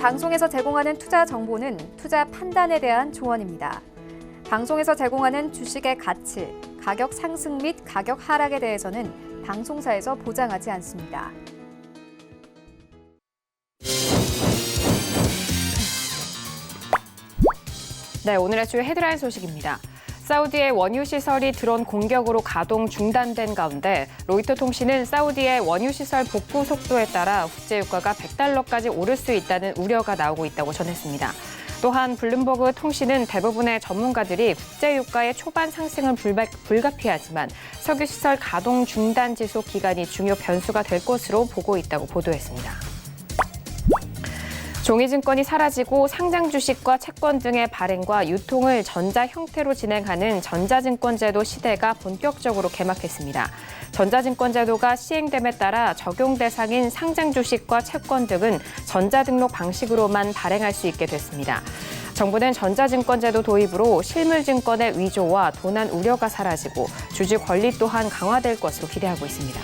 방송에서 제공하는 투자 정보는 투자 판단에 대한 조언입니다. 방송에서 제공하는 주식의 가치, 가격 상승 및 가격 하락에 대해서는 방송사에서 보장하지 않습니다. 네, 오늘의 주요 헤드라인 소식입니다. 사우디의 원유 시설이 드론 공격으로 가동 중단된 가운데 로이터 통신은 사우디의 원유 시설 복구 속도에 따라 국제 유가가 $100까지 오를 수 있다는 우려가 나오고 있다고 전했습니다. 또한 블룸버그 통신은 대부분의 전문가들이 국제 유가의 초반 상승은 불가피하지만 석유 시설 가동 중단 지속 기간이 중요 변수가 될 것으로 보고 있다고 보도했습니다. 종이증권이 사라지고 상장 주식과 채권 등의 발행과 유통을 전자 형태로 진행하는 전자증권제도 시대가 본격적으로 개막했습니다. 전자증권제도가 시행됨에 따라 적용 대상인 상장 주식과 채권 등은 전자등록 방식으로만 발행할 수 있게 됐습니다. 정부는 전자증권제도 도입으로 실물증권의 위조와 도난 우려가 사라지고 주주 권리 또한 강화될 것으로 기대하고 있습니다.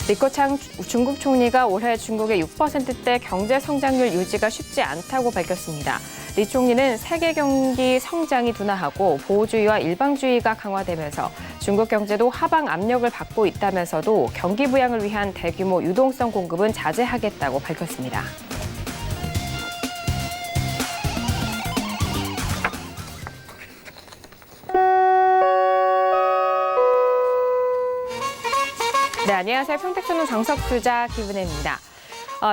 리커창 중국 총리가 올해 중국의 6%대 경제 성장률 유지가 쉽지 않다고 밝혔습니다. 리 총리는 세계 경기 성장이 둔화하고 보호주의와 일방주의가 강화되면서 중국 경제도 하방 압력을 받고 있다면서도 경기 부양을 위한 대규모 유동성 공급은 자제하겠다고 밝혔습니다. 네, 안녕하세요. 평택증권 정석투자 김은혜입니다.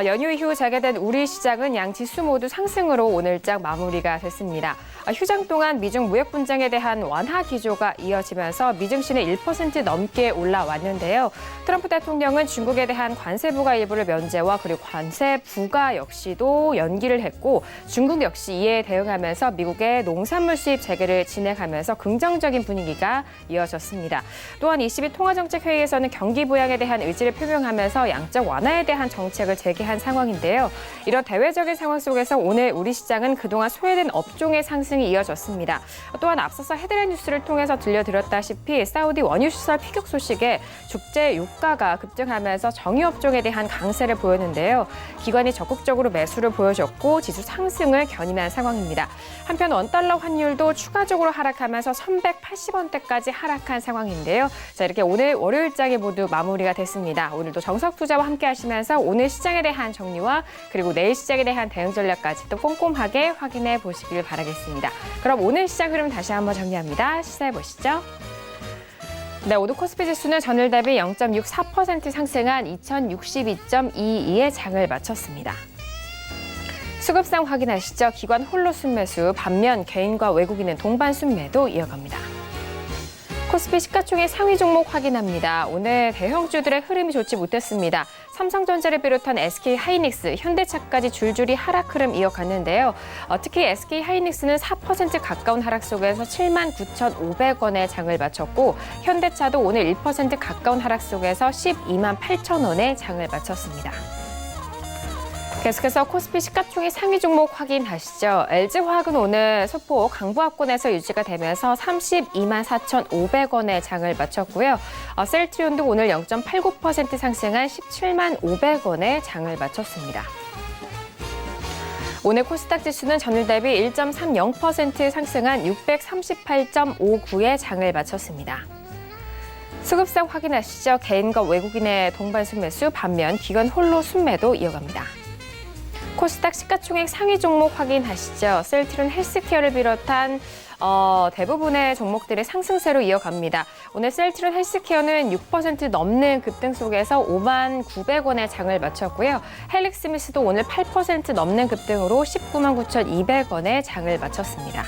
연휴 이후 재개된 우리 시장은 양 지수 모두 상승으로 오늘장 마무리가 됐습니다. 휴장 동안 미중 무역 분쟁에 대한 완화 기조가 이어지면서 미증시는 1% 넘게 올라왔는데요. 트럼프 대통령은 중국에 대한 관세 부과 일부를 면제와 그리고 관세 부과 역시도 연기를 했고 중국 역시 이에 대응하면서 미국의 농산물 수입 재개를 진행하면서 긍정적인 분위기가 이어졌습니다. 또한 22 통화정책회의에서는 경기 부양에 대한 의지를 표명하면서 양적 완화에 대한 정책을 재개한 상황인데요. 이런 대외적인 상황 속에서 오늘 우리 시장은 그동안 소외된 업종의 상승이 이어졌습니다. 또한 앞서서 헤드라인 뉴스를 통해서 들려드렸다시피 사우디 원유 시설 피격 소식에 국제 유가가 급등하면서 정유업종에 대한 강세를 보였는데요. 기관이 적극적으로 매수를 보여줬고 지수 상승을 견인한 상황입니다. 한편 원달러 환율도 추가적으로 하락하면서 1,180원대까지 하락한 상황인데요. 자, 이렇게 오늘 월요일장이 모두 마무리가 됐습니다. 오늘도 정석투자와 함께 하시면서 오늘 시장에 대한 정리와 그리고 내일 시장에 대한 대응 전략까지 또 꼼꼼하게 확인해 보시길 바라겠습니다. 그럼 오늘 시장 흐름 다시 한번 정리합니다. 시사해 보시죠. 네, 오늘 코스피 지수는 전일 대비 0.64% 상승한 2062.22의 장을 마쳤습니다. 수급상 확인하시죠. 기관 홀로 순매수, 반면 개인과 외국인은 동반 순매도 이어갑니다. 코스피 시가총액 상위 종목 확인합니다. 오늘 대형주들의 흐름이 좋지 못했습니다. 삼성전자를 비롯한 SK하이닉스, 현대차까지 줄줄이 하락 흐름 이어갔는데요. 특히 SK하이닉스는 4% 가까운 하락 속에서 79,500원의 장을 마쳤고 현대차도 오늘 1% 가까운 하락 속에서 128,000원의 장을 마쳤습니다. 계속해서 코스피 시가총액 상위 종목 확인하시죠. LG화학은 오늘 소폭 강보합권에서 유지가 되면서 324,500원의 장을 마쳤고요. 셀트리온도 오늘 0.89% 상승한 175,500원의 장을 마쳤습니다. 오늘 코스닥 지수는 전일 대비 1.30% 상승한 638.59의 장을 마쳤습니다. 수급상 확인하시죠. 개인과 외국인의 동반 순매수, 반면 기관 홀로 순매도 이어갑니다. 코스닥 시가총액 상위 종목 확인하시죠. 셀트리온 헬스케어를 비롯한 대부분의 종목들의 상승세로 이어갑니다. 오늘 셀트리온 헬스케어는 6% 넘는 급등 속에서 59,900원의 장을 마쳤고요. 헬릭스미스도 오늘 8% 넘는 급등으로 199,200원의 장을 마쳤습니다.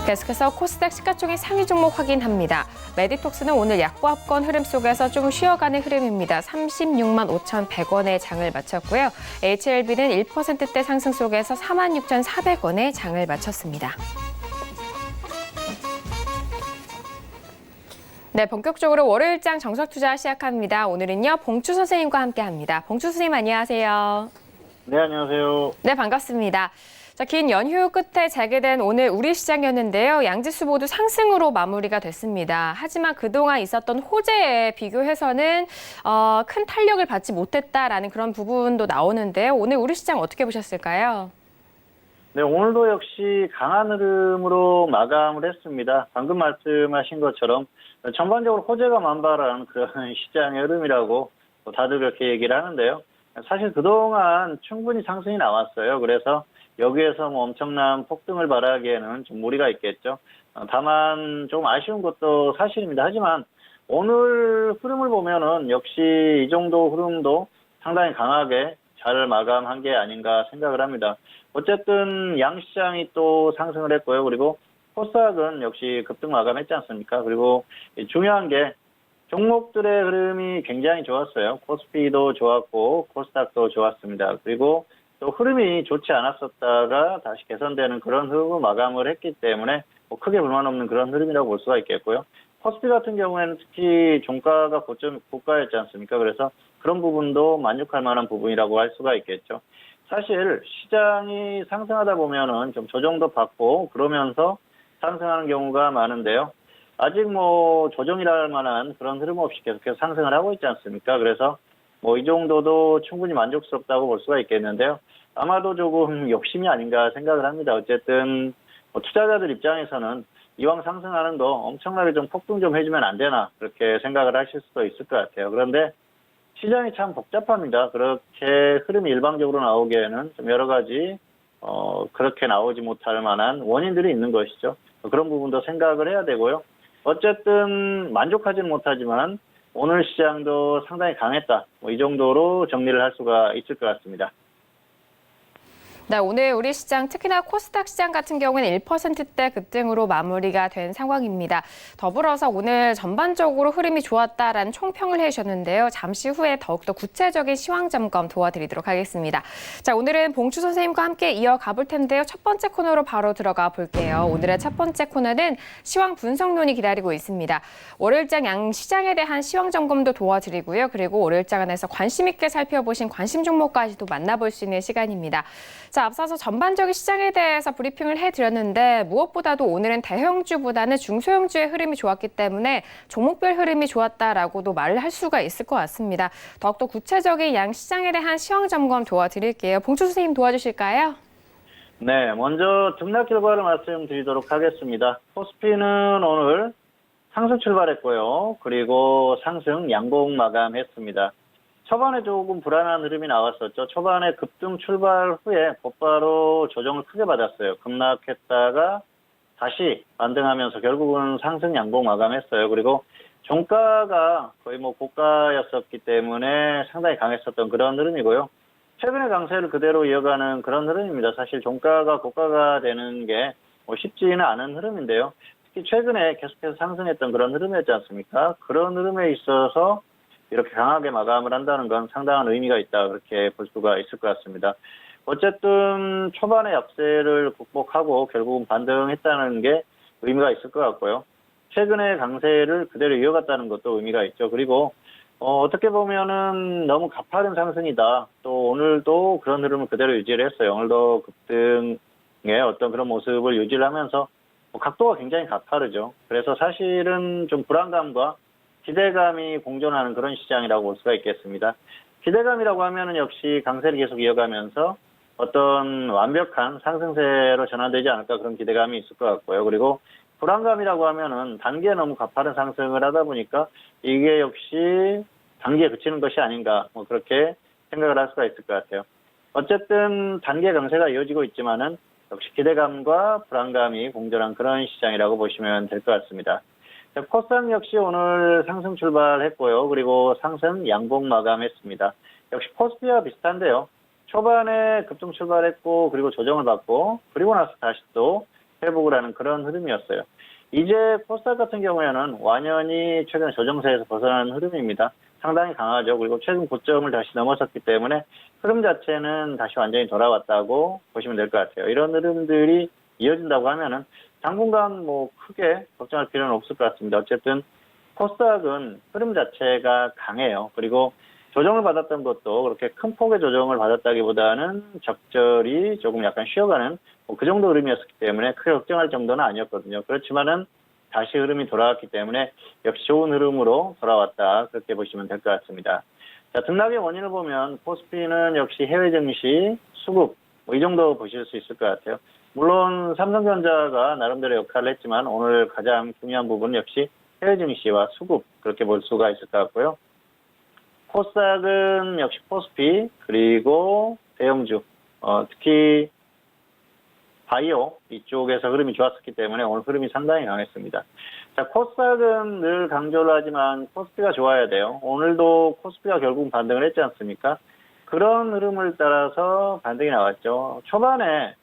계속해서 코스닥 시가총액 상위 종목 확인합니다. 메디톡스는 오늘 약보합권 흐름 속에서 좀 쉬어가는 흐름입니다. 365,100원의 장을 마쳤고요. HLB는 1%대 상승 속에서 46,400원의 장을 마쳤습니다. 네, 본격적으로 월요일장 정석투자 시작합니다. 오늘은요, 봉추 선생님과 함께합니다. 봉추 선생님 안녕하세요. 네, 안녕하세요. 네, 반갑습니다. 자, 긴 연휴 끝에 재개된 오늘 우리 시장이었는데요. 양지수 모두 상승으로 마무리가 됐습니다. 하지만 그동안 있었던 호재에 비교해서는 큰 탄력을 받지 못했다라는 그런 부분도 나오는데요. 오늘 우리 시장 어떻게 보셨을까요? 네, 오늘도 역시 강한 흐름으로 마감을 했습니다. 방금 말씀하신 것처럼 전반적으로 호재가 만발한 그런 시장의 흐름이라고 다들 그렇게 얘기를 하는데요. 사실 그동안 충분히 상승이 나왔어요. 그래서 여기에서 뭐 엄청난 폭등을 바라기에는 좀 무리가 있겠죠. 다만 좀 아쉬운 것도 사실입니다. 하지만 오늘 흐름을 보면은 역시 이 정도 흐름도 상당히 강하게 잘 마감한 게 아닌가 생각을 합니다. 어쨌든 양시장이 또 상승을 했고요. 그리고 코스닥은 역시 급등 마감했지 않습니까? 그리고 중요한 게 종목들의 흐름이 굉장히 좋았어요. 코스피도 좋았고 코스닥도 좋았습니다. 그리고 또 흐름이 좋지 않았었다가 다시 개선되는 그런 흐름으로 마감을 했기 때문에 뭐 크게 불만 없는 그런 흐름이라고 볼 수가 있겠고요. 코스피 같은 경우에는 특히 종가가 고가였지 않습니까? 그래서 그런 부분도 만족할 만한 부분이라고 할 수가 있겠죠. 사실 시장이 상승하다 보면은 좀 조정도 받고 그러면서 상승하는 경우가 많은데요. 아직 뭐 조정이랄 만한 그런 흐름 없이 계속해서 상승을 하고 있지 않습니까? 그래서 뭐 이 정도도 충분히 만족스럽다고 볼 수가 있겠는데요. 아마도 조금 욕심이 아닌가 생각을 합니다. 어쨌든 뭐 투자자들 입장에서는 이왕 상승하는 거 엄청나게 좀 폭등 좀 해주면 안 되나 그렇게 생각을 하실 수도 있을 것 같아요. 그런데 시장이 참 복잡합니다. 그렇게 흐름이 일방적으로 나오기에는 좀 여러 가지 그렇게 나오지 못할 만한 원인들이 있는 것이죠. 그런 부분도 생각을 해야 되고요. 어쨌든 만족하지는 못하지만 오늘 시장도 상당히 강했다. 뭐 이 정도로 정리를 할 수가 있을 것 같습니다. 네, 오늘 우리 시장 특히나 코스닥 시장 같은 경우에는 1%대 급등으로 마무리가 된 상황입니다. 더불어서 오늘 전반적으로 흐름이 좋았다라는 총평을 해주셨는데요. 잠시 후에 더욱더 구체적인 시황 점검 도와드리도록 하겠습니다. 자, 오늘은 봉추 선생님과 함께 이어가 볼 텐데요. 첫 번째 코너로 바로 들어가 볼게요. 오늘의 첫 번째 코너는 시황 분석론이 기다리고 있습니다. 월요일장 양 시장에 대한 시황 점검도 도와드리고요. 그리고 월요일장 안에서 관심 있게 살펴보신 관심 종목까지도 만나볼 수 있는 시간입니다. 자, 앞서서 전반적인 시장에 대해서 브리핑을 해드렸는데 무엇보다도 오늘은 대형주보다는 중소형주의 흐름이 좋았기 때문에 종목별 흐름이 좋았다라고도 말을 할 수가 있을 것 같습니다. 더욱더 구체적인 양 시장에 대한 시황 점검 도와드릴게요. 봉추 선생님 도와주실까요? 네, 먼저 등락 결과를 말씀드리도록 하겠습니다. 코스피는 오늘 상승 출발했고요. 그리고 상승 양봉 마감했습니다. 초반에 조금 불안한 흐름이 나왔었죠. 초반에 급등 출발 후에 곧바로 조정을 크게 받았어요. 급락했다가 다시 반등하면서 결국은 상승 양봉 마감했어요. 그리고 종가가 거의 뭐 고가였었기 때문에 상당히 강했었던 그런 흐름이고요. 최근의 강세를 그대로 이어가는 그런 흐름입니다. 사실 종가가 고가가 되는 게 뭐 쉽지는 않은 흐름인데요. 특히 최근에 계속해서 상승했던 그런 흐름이었지 않습니까? 그런 흐름에 있어서 이렇게 강하게 마감을 한다는 건 상당한 의미가 있다 그렇게 볼 수가 있을 것 같습니다. 어쨌든 초반의 약세를 극복하고 결국은 반등했다는 게 의미가 있을 것 같고요. 최근의 강세를 그대로 이어갔다는 것도 의미가 있죠. 그리고 어떻게 보면은 너무 가파른 상승이다. 또 오늘도 그런 흐름을 그대로 유지를 했어요. 오늘도 급등의 어떤 그런 모습을 유지를 하면서 각도가 굉장히 가파르죠. 그래서 사실은 좀 불안감과 기대감이 공존하는 그런 시장이라고 볼 수가 있겠습니다. 기대감이라고 하면은 역시 강세를 계속 이어가면서 어떤 완벽한 상승세로 전환되지 않을까 그런 기대감이 있을 것 같고요. 그리고 불안감이라고 하면은 단기에 너무 가파른 상승을 하다 보니까 이게 역시 단기에 그치는 것이 아닌가 뭐 그렇게 생각을 할 수가 있을 것 같아요. 어쨌든 단기의 강세가 이어지고 있지만은 역시 기대감과 불안감이 공존한 그런 시장이라고 보시면 될 것 같습니다. 코스닥 역시 오늘 상승 출발했고요. 그리고 상승 양봉 마감했습니다. 역시 코스피와 비슷한데요. 초반에 급등 출발했고 그리고 조정을 받고 그리고 나서 다시 또 회복을 하는 그런 흐름이었어요. 이제 코스닥 같은 경우에는 완연히 최근 조정세에서 벗어나는 흐름입니다. 상당히 강하죠. 그리고 최근 고점을 다시 넘어섰기 때문에 흐름 자체는 다시 완전히 돌아왔다고 보시면 될 것 같아요. 이런 흐름들이 이어진다고 하면은 당분간 뭐 크게 걱정할 필요는 없을 것 같습니다. 어쨌든 코스닥은 흐름 자체가 강해요. 그리고 조정을 받았던 것도 그렇게 큰 폭의 조정을 받았다기보다는 적절히 조금 약간 쉬어가는 그 정도 흐름이었기 때문에 크게 걱정할 정도는 아니었거든요. 그렇지만은 다시 흐름이 돌아왔기 때문에 역시 좋은 흐름으로 돌아왔다. 그렇게 보시면 될 것 같습니다. 자, 등락의 원인을 보면 코스피는 역시 해외 증시, 수급 이 정도 보실 수 있을 것 같아요. 물론 삼성전자가 나름대로 역할을 했지만 오늘 가장 중요한 부분은 역시 해외 증시와 수급 그렇게 볼 수가 있을 것 같고요. 코스닥은 역시 코스피 그리고 대형주 특히 바이오 이쪽에서 흐름이 좋았었기 때문에 오늘 흐름이 상당히 강했습니다. 자, 코스닥은 늘 강조를 하지만 코스피가 좋아야 돼요. 오늘도 코스피가 결국 반등을 했지 않습니까? 그런 흐름을 따라서 반등이 나왔죠. 초반에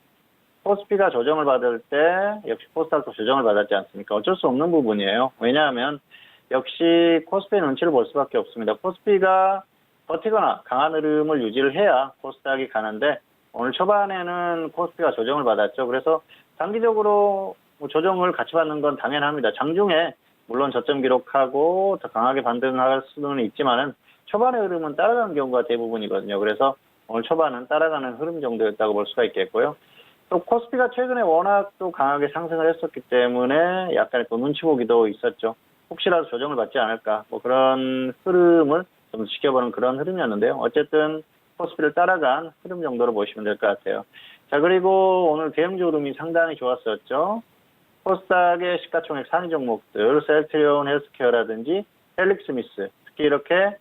코스피가 조정을 받을 때 역시 코스닥도 조정을 받았지 않습니까? 어쩔 수 없는 부분이에요. 왜냐하면 역시 코스피의 눈치를 볼 수밖에 없습니다. 코스피가 버티거나 강한 흐름을 유지를 해야 코스닥이 가는데 오늘 초반에는 코스피가 조정을 받았죠. 그래서 단기적으로 조정을 같이 받는 건 당연합니다. 장중에 물론 저점 기록하고 더 강하게 반등할 수는 있지만은 초반의 흐름은 따라가는 경우가 대부분이거든요. 그래서 오늘 초반은 따라가는 흐름 정도였다고 볼 수가 있겠고요. 또 코스피가 최근에 워낙 또 강하게 상승을 했었기 때문에 약간의 또 눈치 보기도 있었죠. 혹시라도 조정을 받지 않을까 뭐 그런 흐름을 좀 지켜보는 그런 흐름이었는데요. 어쨌든 코스피를 따라간 흐름 정도로 보시면 될 것 같아요. 자, 그리고 오늘 대형주 흐름이 상당히 좋았었죠. 코스닥의 시가총액 상위 종목들 셀트리온 헬스케어라든지 헬릭스미스 특히 이렇게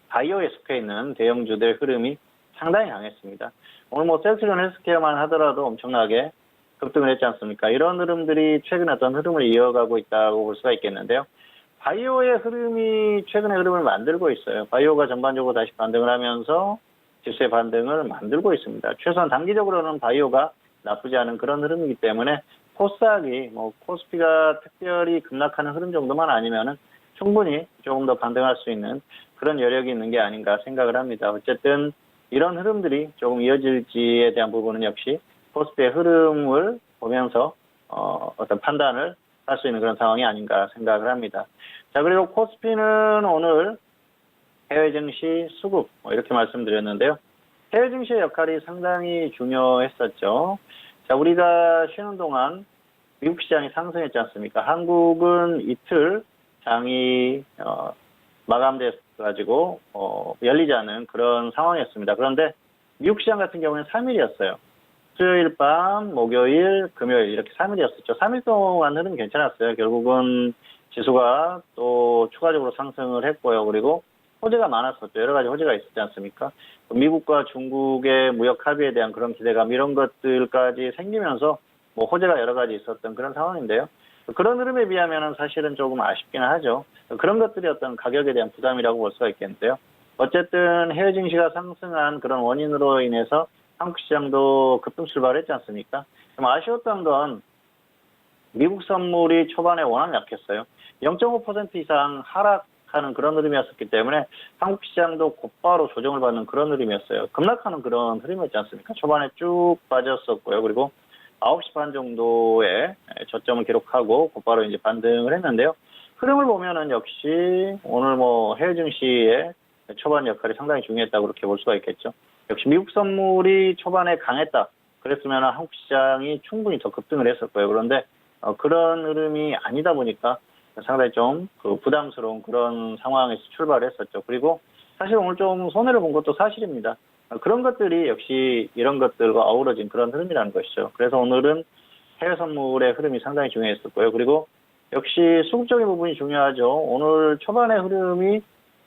바이오에 속해 있는 대형주들의 흐름이 상당히 강했습니다. 오늘 뭐 셀트리온 헬스케어만 하더라도 엄청나게 급등을 했지 않습니까? 이런 흐름들이 최근에 어떤 흐름을 이어가고 있다고 볼 수가 있겠는데요. 바이오의 흐름이 최근에 흐름을 만들고 있어요. 바이오가 전반적으로 다시 반등을 하면서 지수의 반등을 만들고 있습니다. 최소한 단기적으로는 바이오가 나쁘지 않은 그런 흐름이기 때문에 코스닥이 뭐 코스피가 특별히 급락하는 흐름 정도만 아니면은 충분히 조금 더 반등할 수 있는 그런 여력이 있는 게 아닌가 생각을 합니다. 어쨌든 이런 흐름들이 조금 이어질지에 대한 부분은 역시 코스피의 흐름을 보면서 어떤 판단을 할 수 있는 그런 상황이 아닌가 생각을 합니다. 자, 그리고 코스피는 오늘 해외 증시 수급 이렇게 말씀드렸는데요. 해외 증시의 역할이 상당히 중요했었죠. 자, 우리가 쉬는 동안 미국 시장이 상승했지 않습니까? 한국은 이틀 장이 마감돼가지고 열리지 않은 그런 상황이었습니다. 그런데 미국 시장 같은 경우는 3일이었어요. 수요일 밤, 목요일, 금요일 이렇게 3일이었었죠. 3일 동안 흐름이 괜찮았어요. 결국은 지수가 또 추가적으로 상승을 했고요. 그리고 호재가 많았었죠. 여러 가지 호재가 있었지 않습니까? 미국과 중국의 무역 합의에 대한 그런 기대감 이런 것들까지 생기면서 뭐 호재가 여러 가지 있었던 그런 상황인데요. 그런 흐름에 비하면 사실은 조금 아쉽기는 하죠. 그런 것들이 어떤 가격에 대한 부담이라고 볼 수가 있겠는데요. 어쨌든 해외 증시가 상승한 그런 원인으로 인해서 한국 시장도 급등 출발했지 않습니까? 좀 아쉬웠던 건 미국 선물이 초반에 워낙 약했어요. 0.5% 이상 하락하는 그런 흐름이었기 때문에 한국 시장도 곧바로 조정을 받는 그런 흐름이었어요. 급락하는 그런 흐름이었지 않습니까? 초반에 쭉 빠졌었고요. 그리고 9시 반 정도에 저점을 기록하고 곧바로 이제 반등을 했는데요. 흐름을 보면은 역시 오늘 뭐 해외 증시의 초반 역할이 상당히 중요했다고 그렇게 볼 수가 있겠죠. 역시 미국 선물이 초반에 강했다. 그랬으면 한국 시장이 충분히 더 급등을 했을 거예요. 그런데 그런 흐름이 아니다 보니까 상당히 좀 부담스러운 그런 상황에서 출발했었죠. 그리고 사실 오늘 좀 손해를 본 것도 사실입니다. 그런 것들이 역시 이런 것들과 어우러진 그런 흐름이라는 것이죠. 그래서 오늘은 해외 선물의 흐름이 상당히 중요했었고요. 그리고 역시 수급적인 부분이 중요하죠. 오늘 초반의 흐름이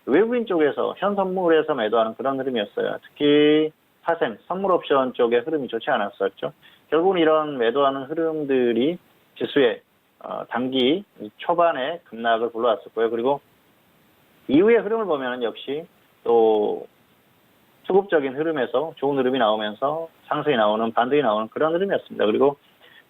외국인 쪽에서 현 선물에서 매도하는 그런 흐름이었어요. 특히 파생, 선물 옵션 쪽의 흐름이 좋지 않았었죠. 결국은 이런 매도하는 흐름들이 지수의 단기 초반에 급락을 불러왔었고요. 그리고 이후의 흐름을 보면 역시 또 수급적인 흐름에서 좋은 흐름이 나오면서 상승이 나오는 반등이 나오는 그런 흐름이었습니다. 그리고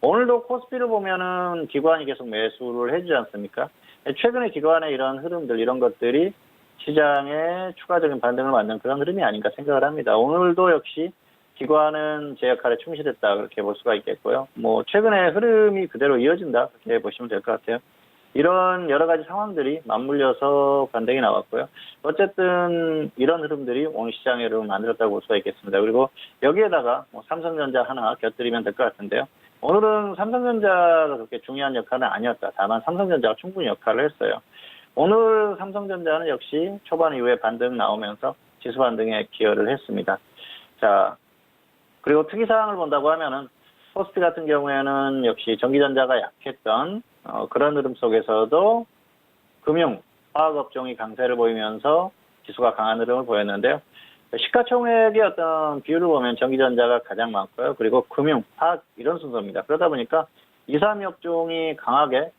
오늘도 코스피를 보면은 기관이 계속 매수를 해주지 않습니까? 최근에 기관의 이런 흐름들 이런 것들이 시장에 추가적인 반등을 만든 그런 흐름이 아닌가 생각을 합니다. 오늘도 역시 기관은 제 역할에 충실했다 그렇게 볼 수가 있겠고요. 뭐 최근에 흐름이 그대로 이어진다 그렇게 보시면 될 것 같아요. 이런 여러 가지 상황들이 맞물려서 반등이 나왔고요. 어쨌든 이런 흐름들이 오늘 시장의 흐름을 만들었다고 볼 수가 있겠습니다. 그리고 여기에다가 뭐 삼성전자 하나 곁들이면 될 것 같은데요. 오늘은 삼성전자가 그렇게 중요한 역할은 아니었다. 다만 삼성전자가 충분히 역할을 했어요. 오늘 삼성전자는 역시 초반 이후에 반등 나오면서 지수 반등에 기여를 했습니다. 자, 그리고 특이사항을 본다고 하면은 코스피 같은 경우에는 역시 전기전자가 약했던 그런 흐름 속에서도 금융, 화학업종이 강세를 보이면서 지수가 강한 흐름을 보였는데요. 시가총액의 어떤 비율을 보면 전기전자가 가장 많고요. 그리고 금융, 화학 이런 순서입니다. 그러다 보니까 2, 3위 업종이 강하게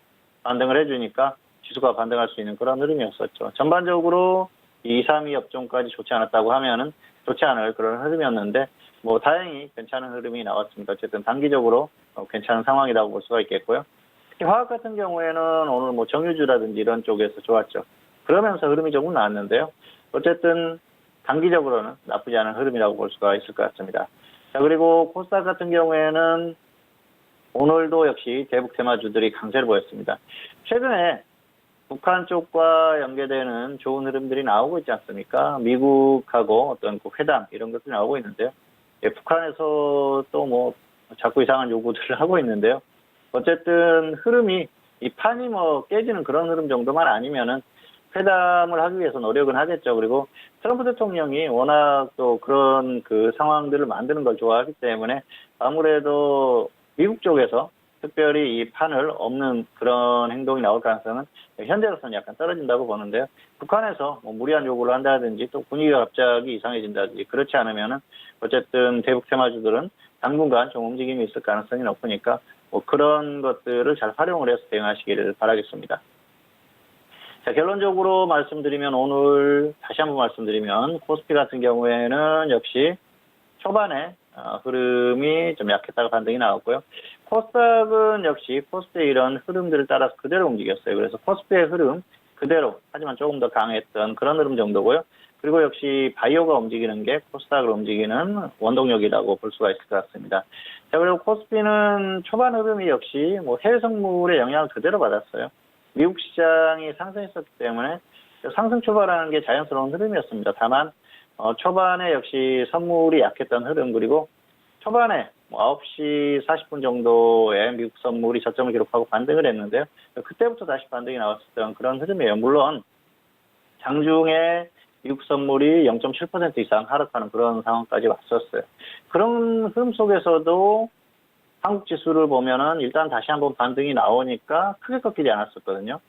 반등을 해주니까 지수가 반등할 수 있는 그런 흐름이었었죠. 전반적으로 2, 3위 업종까지 좋지 않았다고 하면은 좋지 않을 그런 흐름이었는데 뭐 다행히 괜찮은 흐름이 나왔습니다. 어쨌든 단기적으로 괜찮은 상황이라고 볼 수가 있겠고요. 특히 화학 같은 경우에는 오늘 뭐 정유주라든지 이런 쪽에서 좋았죠. 그러면서 흐름이 조금 나왔는데요. 어쨌든 단기적으로는 나쁘지 않은 흐름이라고 볼 수가 있을 것 같습니다. 자, 그리고 코스닥 같은 경우에는 오늘도 역시 대북 테마주들이 강세를 보였습니다. 최근에 북한 쪽과 연계되는 좋은 흐름들이 나오고 있지 않습니까? 미국하고 어떤 그 회담 이런 것들이 나오고 있는데요. 예, 북한에서 또 뭐 자꾸 이상한 요구들을 하고 있는데요. 어쨌든 흐름이 이 판이 뭐 깨지는 그런 흐름 정도만 아니면은 회담을 하기 위해서 노력은 하겠죠. 그리고 트럼프 대통령이 워낙 또 그런 그 상황들을 만드는 걸 좋아하기 때문에 아무래도 미국 쪽에서 특별히 이 판을 없는 그런 행동이 나올 가능성은 현재로서는 약간 떨어진다고 보는데요. 북한에서 뭐 무리한 요구를 한다든지 또 분위기가 갑자기 이상해진다든지 그렇지 않으면은 어쨌든 대북 테마주들은 당분간 좀 움직임이 있을 가능성이 높으니까 뭐 그런 것들을 잘 활용을 해서 대응하시기를 바라겠습니다. 자, 결론적으로 말씀드리면 오늘 다시 한번 말씀드리면 코스피 같은 경우에는 역시 초반에 흐름이 좀 약했다가 반등이 나왔고요. 코스닥은 역시 코스피의 이런 흐름들을 따라서 그대로 움직였어요. 그래서 코스피의 흐름 그대로 하지만 조금 더 강했던 그런 흐름 정도고요. 그리고 역시 바이오가 움직이는 게 코스닥을 움직이는 원동력이라고 볼 수가 있을 것 같습니다. 자, 그리고 코스피는 초반 흐름이 역시 뭐 해외 선물의 영향을 그대로 받았어요. 미국 시장이 상승했었기 때문에 상승 출발하는 게 자연스러운 흐름이었습니다. 다만 초반에 역시 선물이 약했던 흐름 그리고 초반에 9시 40분 정도에 미국 선물이 저점을 기록하고 반등을 했는데요. 그때부터 다시 반등이 나왔었던 그런 흐름이에요. 물론 장중에 미국 선물이 0.7% 이상 하락하는 그런 상황까지 왔었어요. 그런 흐름 속에서도 한국 지수를 보면은 일단 다시 한번 반등이 나오니까 크게 꺾이지 않았었거든요.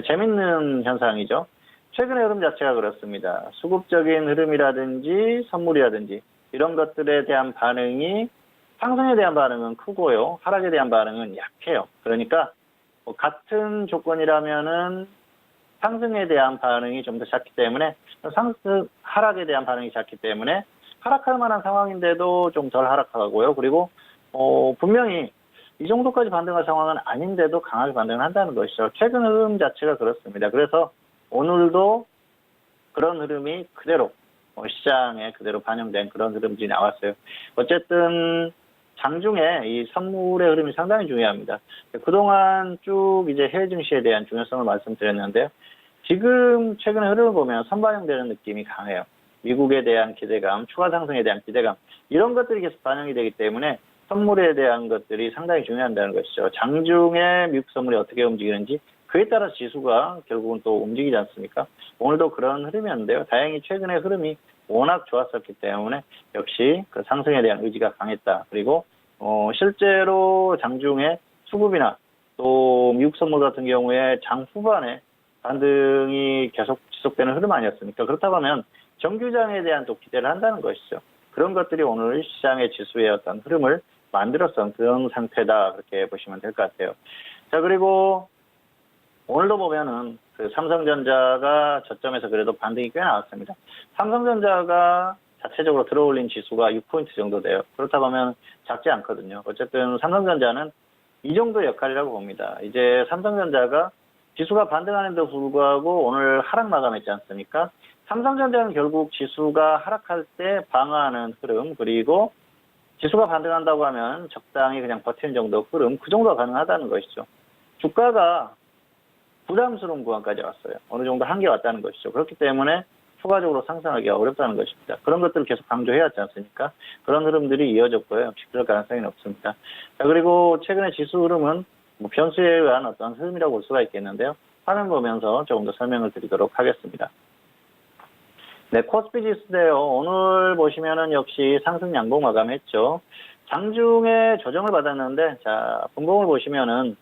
재밌는 현상이죠. 최근의 흐름 자체가 그렇습니다. 수급적인 흐름이라든지 선물이라든지 이런 것들에 대한 반응이 상승에 대한 반응은 크고요. 하락에 대한 반응은 약해요. 그러니까 뭐 같은 조건이라면은 상승에 대한 반응이 좀 더 작기 때문에 하락에 대한 반응이 작기 때문에 하락할 만한 상황인데도 좀 덜 하락하고요. 그리고 분명히 이 정도까지 반등할 상황은 아닌데도 강하게 반등을 한다는 것이죠. 최근 흐름 자체가 그렇습니다. 그래서 오늘도 그런 흐름이 그대로 시장에 그대로 반영된 그런 흐름들이 나왔어요. 어쨌든 장중에 이 선물의 흐름이 상당히 중요합니다. 그동안 쭉 이제 해외 증시에 대한 중요성을 말씀드렸는데요. 지금 최근의 흐름을 보면 선반영되는 느낌이 강해요. 미국에 대한 기대감, 추가 상승에 대한 기대감 이런 것들이 계속 반영이 되기 때문에 선물에 대한 것들이 상당히 중요하다는 것이죠. 장중에 미국 선물이 어떻게 움직이는지 그에 따라 지수가 결국은 또 움직이지 않습니까? 오늘도 그런 흐름이었는데요. 다행히 최근의 흐름이 워낙 좋았었기 때문에 역시 그 상승에 대한 의지가 강했다. 그리고 실제로 장중에 수급이나 또 미국 선물 같은 경우에 장 후반에 반등이 계속 지속되는 흐름 아니었습니까? 그렇다고 하면 정규장에 대한 또 기대를 한다는 것이죠. 그런 것들이 오늘 시장의 지수의 어떤 흐름을 만들었던 그런 상태다. 그렇게 보시면 될 것 같아요. 자, 그리고 오늘도 보면은 그 삼성전자가 저점에서 그래도 반등이 꽤 나왔습니다. 삼성전자가 자체적으로 들어올린 지수가 6포인트 정도 돼요. 그렇다고 하면 작지 않거든요. 어쨌든 삼성전자는 이 정도 역할이라고 봅니다. 이제 삼성전자가 지수가 반등하는데도 불구하고 오늘 하락 마감했지 않습니까? 삼성전자는 결국 지수가 하락할 때 방어하는 흐름 그리고 지수가 반등한다고 하면 적당히 그냥 버티는 정도 흐름 그 정도가 가능하다는 것이죠. 주가가 부담스러운 구간까지 왔어요. 어느 정도 한계 왔다는 것이죠. 그렇기 때문에 추가적으로 상승하기가 어렵다는 것입니다. 그런 것들을 계속 강조해야 하지 않습니까? 그런 흐름들이 이어졌고요. 역시 그럴 가능성이 높습니다. 자, 그리고 최근에 지수 흐름은 뭐 변수에 의한 어떤 흐름이라고 볼 수가 있겠는데요. 화면 보면서 조금 더 설명을 드리도록 하겠습니다. 네, 코스피 지수인데요. 오늘 보시면은 역시 상승 양봉 마감했죠. 장중에 조정을 받았는데, 자, 분봉을 보시면은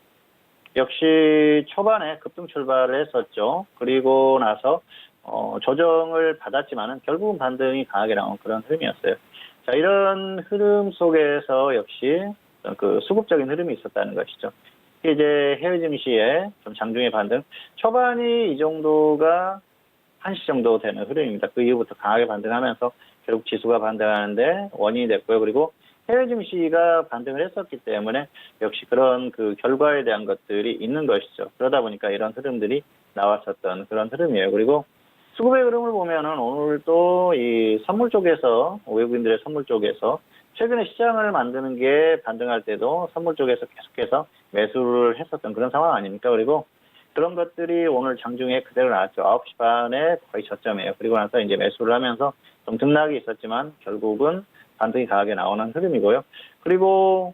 역시 초반에 급등 출발을 했었죠. 그리고 나서 조정을 받았지만은 결국은 반등이 강하게 나온 그런 흐름이었어요. 자, 이런 흐름 속에서 역시 그 수급적인 흐름이 있었다는 것이죠. 이제 해외 증시의 좀 장중의 반등, 초반이 이 정도가 1시 정도 되는 흐름입니다. 그 이후부터 강하게 반등하면서 결국 지수가 반등하는데 원인이 됐고요. 그리고 해외 증시가 반등을 했었기 때문에 역시 그런 그 결과에 대한 것들이 있는 것이죠. 그러다 보니까 이런 흐름들이 나왔었던 그런 흐름이에요. 그리고 수급의 흐름을 보면은 오늘 또 이 선물 쪽에서, 외국인들의 선물 쪽에서 최근에 시장을 만드는 게 반등할 때도 선물 쪽에서 계속해서 매수를 했었던 그런 상황 아닙니까? 그리고 그런 것들이 오늘 장중에 그대로 나왔죠. 9시 반에 거의 저점이에요. 그리고 나서 이제 매수를 하면서 좀 등락이 있었지만 결국은 반등이 강하게 나오는 흐름이고요. 그리고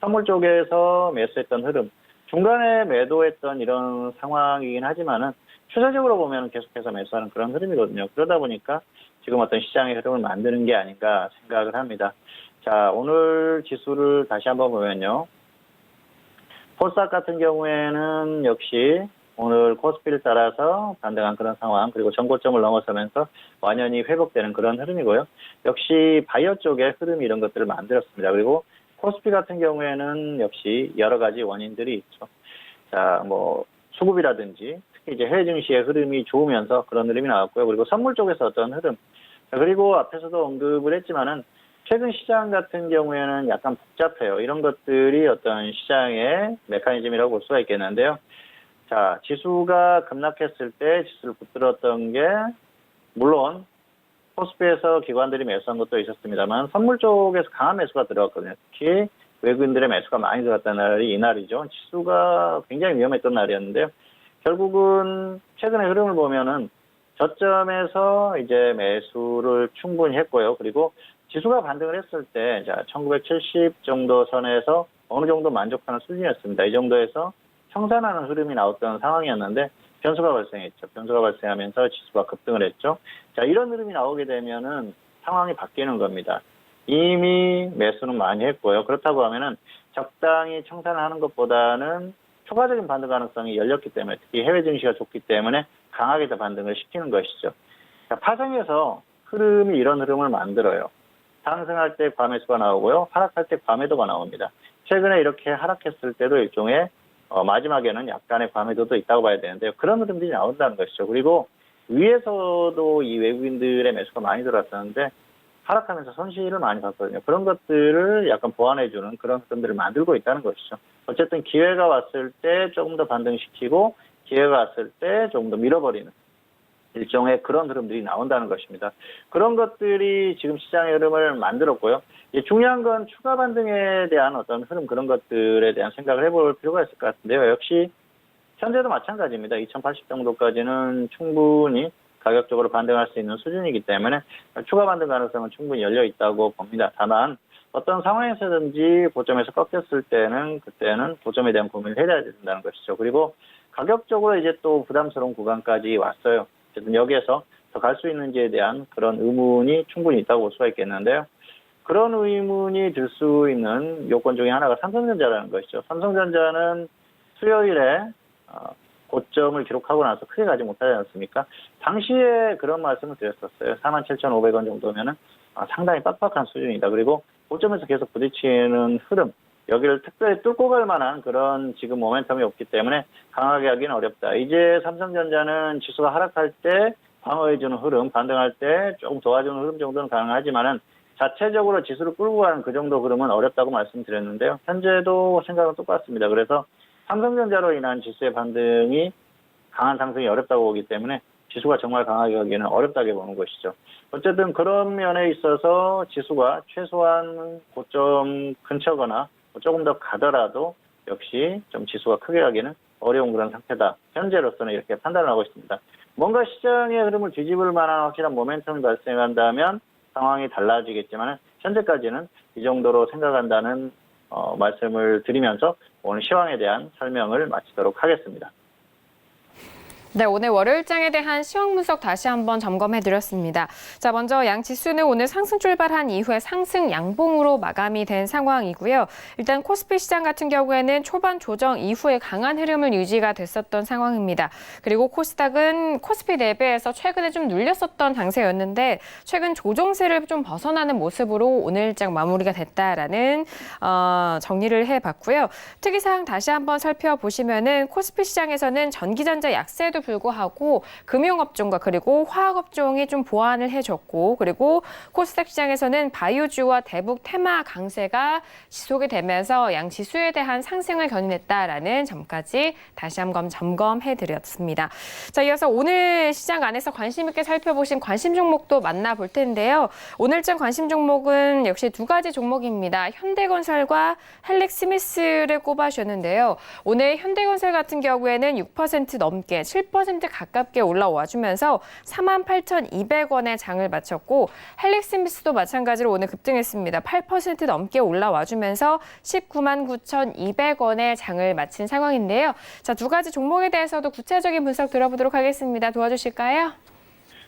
선물 쪽에서 매수했던 흐름, 중간에 매도했던 이런 상황이긴 하지만은 추세적으로 보면 계속해서 매수하는 그런 흐름이거든요. 그러다 보니까 지금 어떤 시장의 흐름을 만드는 게 아닌가 생각을 합니다. 자, 오늘 지수를 다시 한번 보면요. 코스닥 같은 경우에는 역시 오늘 코스피를 따라서 반등한 그런 상황, 그리고 전고점을 넘어서면서 완연히 회복되는 그런 흐름이고요. 역시 바이오 쪽의 흐름 이런 것들을 만들었습니다. 그리고 코스피 같은 경우에는 역시 여러 가지 원인들이 있죠. 자, 뭐 수급이라든지 특히 이제 해외 증시의 흐름이 좋으면서 그런 흐름이 나왔고요. 그리고 선물 쪽에서 어떤 흐름. 자, 그리고 앞에서도 언급을 했지만은 최근 시장 같은 경우에는 약간 복잡해요. 이런 것들이 어떤 시장의 메커니즘이라고 볼 수가 있겠는데요. 자, 지수가 급락했을 때 지수를 붙들었던 게 물론 코스피에서 기관들이 매수한 것도 있었습니다만 선물 쪽에서 강한 매수가 들어갔거든요. 특히 외국인들의 매수가 많이 들어갔던 날이 이날이죠. 지수가 굉장히 위험했던 날이었는데요. 결국은 최근의 흐름을 보면은 저점에서 이제 매수를 충분히 했고요. 그리고 지수가 반등을 했을 때, 자, 1970 정도 선에서 어느 정도 만족하는 수준이었습니다. 이 정도에서 청산하는 흐름이 나왔던 상황이었는데, 변수가 발생했죠. 변수가 발생하면서 지수가 급등을 했죠. 자, 이런 흐름이 나오게 되면은 상황이 바뀌는 겁니다. 이미 매수는 많이 했고요. 그렇다고 하면은 적당히 청산을 하는 것보다는 추가적인 반등 가능성이 열렸기 때문에, 특히 해외 증시가 좋기 때문에 강하게 더 반등을 시키는 것이죠. 자, 파생해서 흐름이 이런 흐름을 만들어요. 상승할 때 과매수가 나오고요. 하락할 때 과매도가 나옵니다. 최근에 이렇게 하락했을 때도 일종의 마지막에는 약간의 과매도도 있다고 봐야 되는데요. 그런 흐름들이 나온다는 것이죠. 그리고 위에서도 이 외국인들의 매수가 많이 들어왔었는데 하락하면서 손실을 많이 봤거든요. 그런 것들을 약간 보완해주는 그런 흐름들을 만들고 있다는 것이죠. 어쨌든 기회가 왔을 때 조금 더 반등시키고 기회가 왔을 때 조금 더 밀어버리는 일종의 그런 흐름들이 나온다는 것입니다. 그런 것들이 지금 시장의 흐름을 만들었고요. 중요한 건 추가 반등에 대한 어떤 흐름 그런 것들에 대한 생각을 해볼 필요가 있을 것 같은데요. 역시 현재도 마찬가지입니다. 2080 정도까지는 충분히 가격적으로 반등할 수 있는 수준이기 때문에 추가 반등 가능성은 충분히 열려 있다고 봅니다. 다만 어떤 상황에서든지 고점에서 꺾였을 때는 그때는 고점에 대한 고민을 해야 된다는 것이죠. 그리고 가격적으로 이제 또 부담스러운 구간까지 왔어요. 어쨌든 여기에서 더 갈 수 있는지에 대한 그런 의문이 충분히 있다고 볼 수가 있겠는데요. 그런 의문이 들 수 있는 요건 중에 하나가 삼성전자라는 것이죠. 삼성전자는 수요일에 고점을 기록하고 나서 크게 가지 못하지 않습니까? 당시에 그런 말씀을 드렸었어요. 47,500원 정도면은 상당히 빡빡한 수준이다. 그리고 고점에서 계속 부딪히는 흐름, 여기를 특별히 뚫고 갈 만한 그런 지금 모멘텀이 없기 때문에 강하게 하기는 어렵다. 이제 삼성전자는 지수가 하락할 때 방어해주는 흐름, 반등할 때 조금 도와주는 흐름 정도는 가능하지만은 자체적으로 지수를 끌고 가는 그 정도 흐름은 어렵다고 말씀드렸는데요. 현재도 생각은 똑같습니다. 그래서 삼성전자로 인한 지수의 반등이 강한 상승이 어렵다고 보기 때문에 지수가 정말 강하게 가기에는 어렵다고 보는 것이죠. 어쨌든 그런 면에 있어서 지수가 최소한 고점 근처거나 조금 더 가더라도 역시 좀 지수가 크게 가기는 어려운 그런 상태다. 현재로서는 이렇게 판단을 하고 있습니다. 뭔가 시장의 흐름을 뒤집을 만한 확실한 모멘텀이 발생한다면 상황이 달라지겠지만 현재까지는 이 정도로 생각한다는 말씀을 드리면서 오늘 시황에 대한 설명을 마치도록 하겠습니다. 네, 오늘 월요일장에 대한 시황 분석 다시 한번 점검해드렸습니다. 자, 먼저 양 지수는 오늘 상승 출발한 이후에 상승 양봉으로 마감이 된 상황이고요. 일단 코스피 시장 같은 경우에는 초반 조정 이후에 강한 흐름을 유지가 됐었던 상황입니다. 그리고 코스닥은 코스피 4배에서 최근에 좀 눌렸었던 장세였는데 최근 조정세를 좀 벗어나는 모습으로 오늘장 마무리가 됐다라는 정리를 해봤고요. 특이사항 다시 한번 살펴보시면은 코스피 시장에서는 전기전자 약세도 불구하고 금융업종과 그리고 화학업종이 좀 보완을 해줬고 그리고 코스닥 시장에서는 바이오주와 대북 테마 강세가 지속이 되면서 양 지수에 대한 상승을 견인했다라는 점까지 다시 한번 점검해드렸습니다. 자, 이어서 오늘 시장 안에서 관심 있게 살펴보신 관심 종목도 만나볼 텐데요. 오늘장 관심 종목은 역시 두 가지 종목입니다. 현대건설과 헬릭스미스를 꼽아주셨는데요. 오늘 현대건설 같은 경우에는 6% 넘게 7% 가깝게 올라와주면서 48,200원에 장을 마쳤고 헬릭스미스도 마찬가지로 오늘 급등했습니다. 8% 넘게 올라와주면서 199,200원에 장을 마친 상황인데요. 자, 두 가지 종목에 대해서도 구체적인 분석 들어보도록 하겠습니다. 도와주실까요?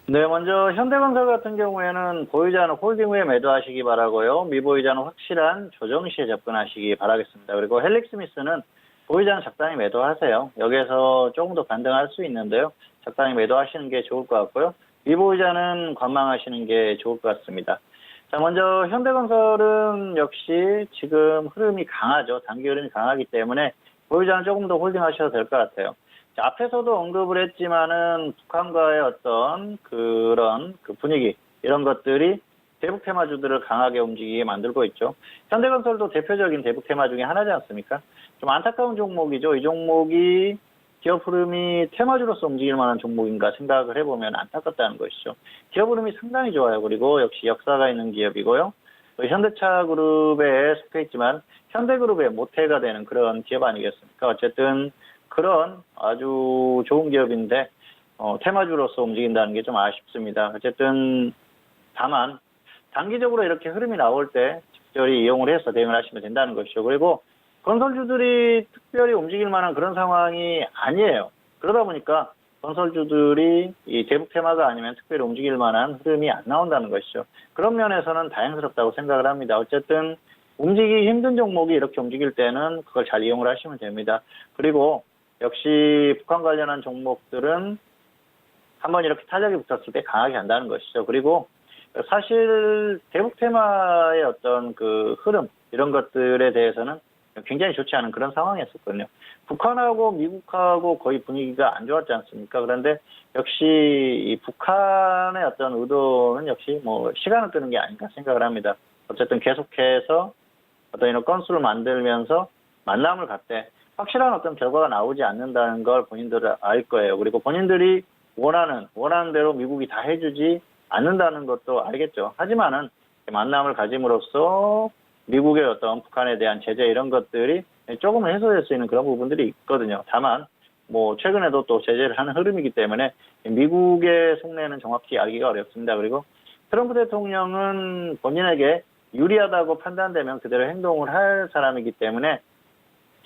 네, 먼저 현대건설 같은 경우에는 보유자는 홀딩 후에 매도하시기 바라고요. 미보유자는 확실한 조정 시에 접근하시기 바라겠습니다. 그리고 헬릭스미스는 보유자는 적당히 매도하세요. 여기에서 조금 더 반등할 수 있는데요. 적당히 매도하시는 게 좋을 것 같고요. 미보유자는 관망하시는 게 좋을 것 같습니다. 자, 먼저 현대건설은 역시 지금 흐름이 강하죠. 단기 흐름이 강하기 때문에 보유자는 조금 더 홀딩하셔도 될 것 같아요. 자, 앞에서도 언급을 했지만은 북한과의 어떤 그런 분위기 이런 것들이 대북 테마주들을 강하게 움직이게 만들고 있죠. 현대건설도 대표적인 대북 테마 중에 하나지 않습니까? 좀 안타까운 종목이죠. 이 종목이 기업 흐름이 테마주로서 움직일 만한 종목인가 생각을 해보면 안타깝다는 것이죠. 기업 흐름이 상당히 좋아요. 그리고 역시 역사가 있는 기업이고요. 현대차 그룹에 속해 있지만 현대그룹의 모태가 되는 그런 기업 아니겠습니까? 어쨌든 그런 아주 좋은 기업인데 테마주로서 움직인다는 게 좀 아쉽습니다. 어쨌든 다만 단기적으로 이렇게 흐름이 나올 때 적절히 이용을 해서 대응을 하시면 된다는 것이죠. 그리고 건설주들이 특별히 움직일 만한 그런 상황이 아니에요. 그러다 보니까 건설주들이 이 대북 테마가 아니면 특별히 움직일 만한 흐름이 안 나온다는 것이죠. 그런 면에서는 다행스럽다고 생각을 합니다. 어쨌든 움직이기 힘든 종목이 이렇게 움직일 때는 그걸 잘 이용을 하시면 됩니다. 그리고 역시 북한 관련한 종목들은 한번 이렇게 타격이 붙었을 때 강하게 한다는 것이죠. 그리고 사실 대북 테마의 어떤 그 흐름 이런 것들에 대해서는 굉장히 좋지 않은 그런 상황이었었거든요. 북한하고 미국하고 거의 분위기가 안 좋았지 않습니까? 그런데 역시 이 북한의 어떤 의도는 역시 뭐 시간을 끄는 게 아닌가 생각을 합니다. 어쨌든 계속해서 어떤 이런 건수를 만들면서 만남을 갖되 확실한 어떤 결과가 나오지 않는다는 걸 본인들은 알 거예요. 그리고 본인들이 원하는 대로 미국이 다 해주지 않는다는 것도 알겠죠. 하지만은 만남을 가짐으로써 미국의 어떤 북한에 대한 제재 이런 것들이 조금은 해소될 수 있는 그런 부분들이 있거든요. 다만 뭐 최근에도 또 제재를 하는 흐름이기 때문에 미국의 속내는 정확히 알기가 어렵습니다. 그리고 트럼프 대통령은 본인에게 유리하다고 판단되면 그대로 행동을 할 사람이기 때문에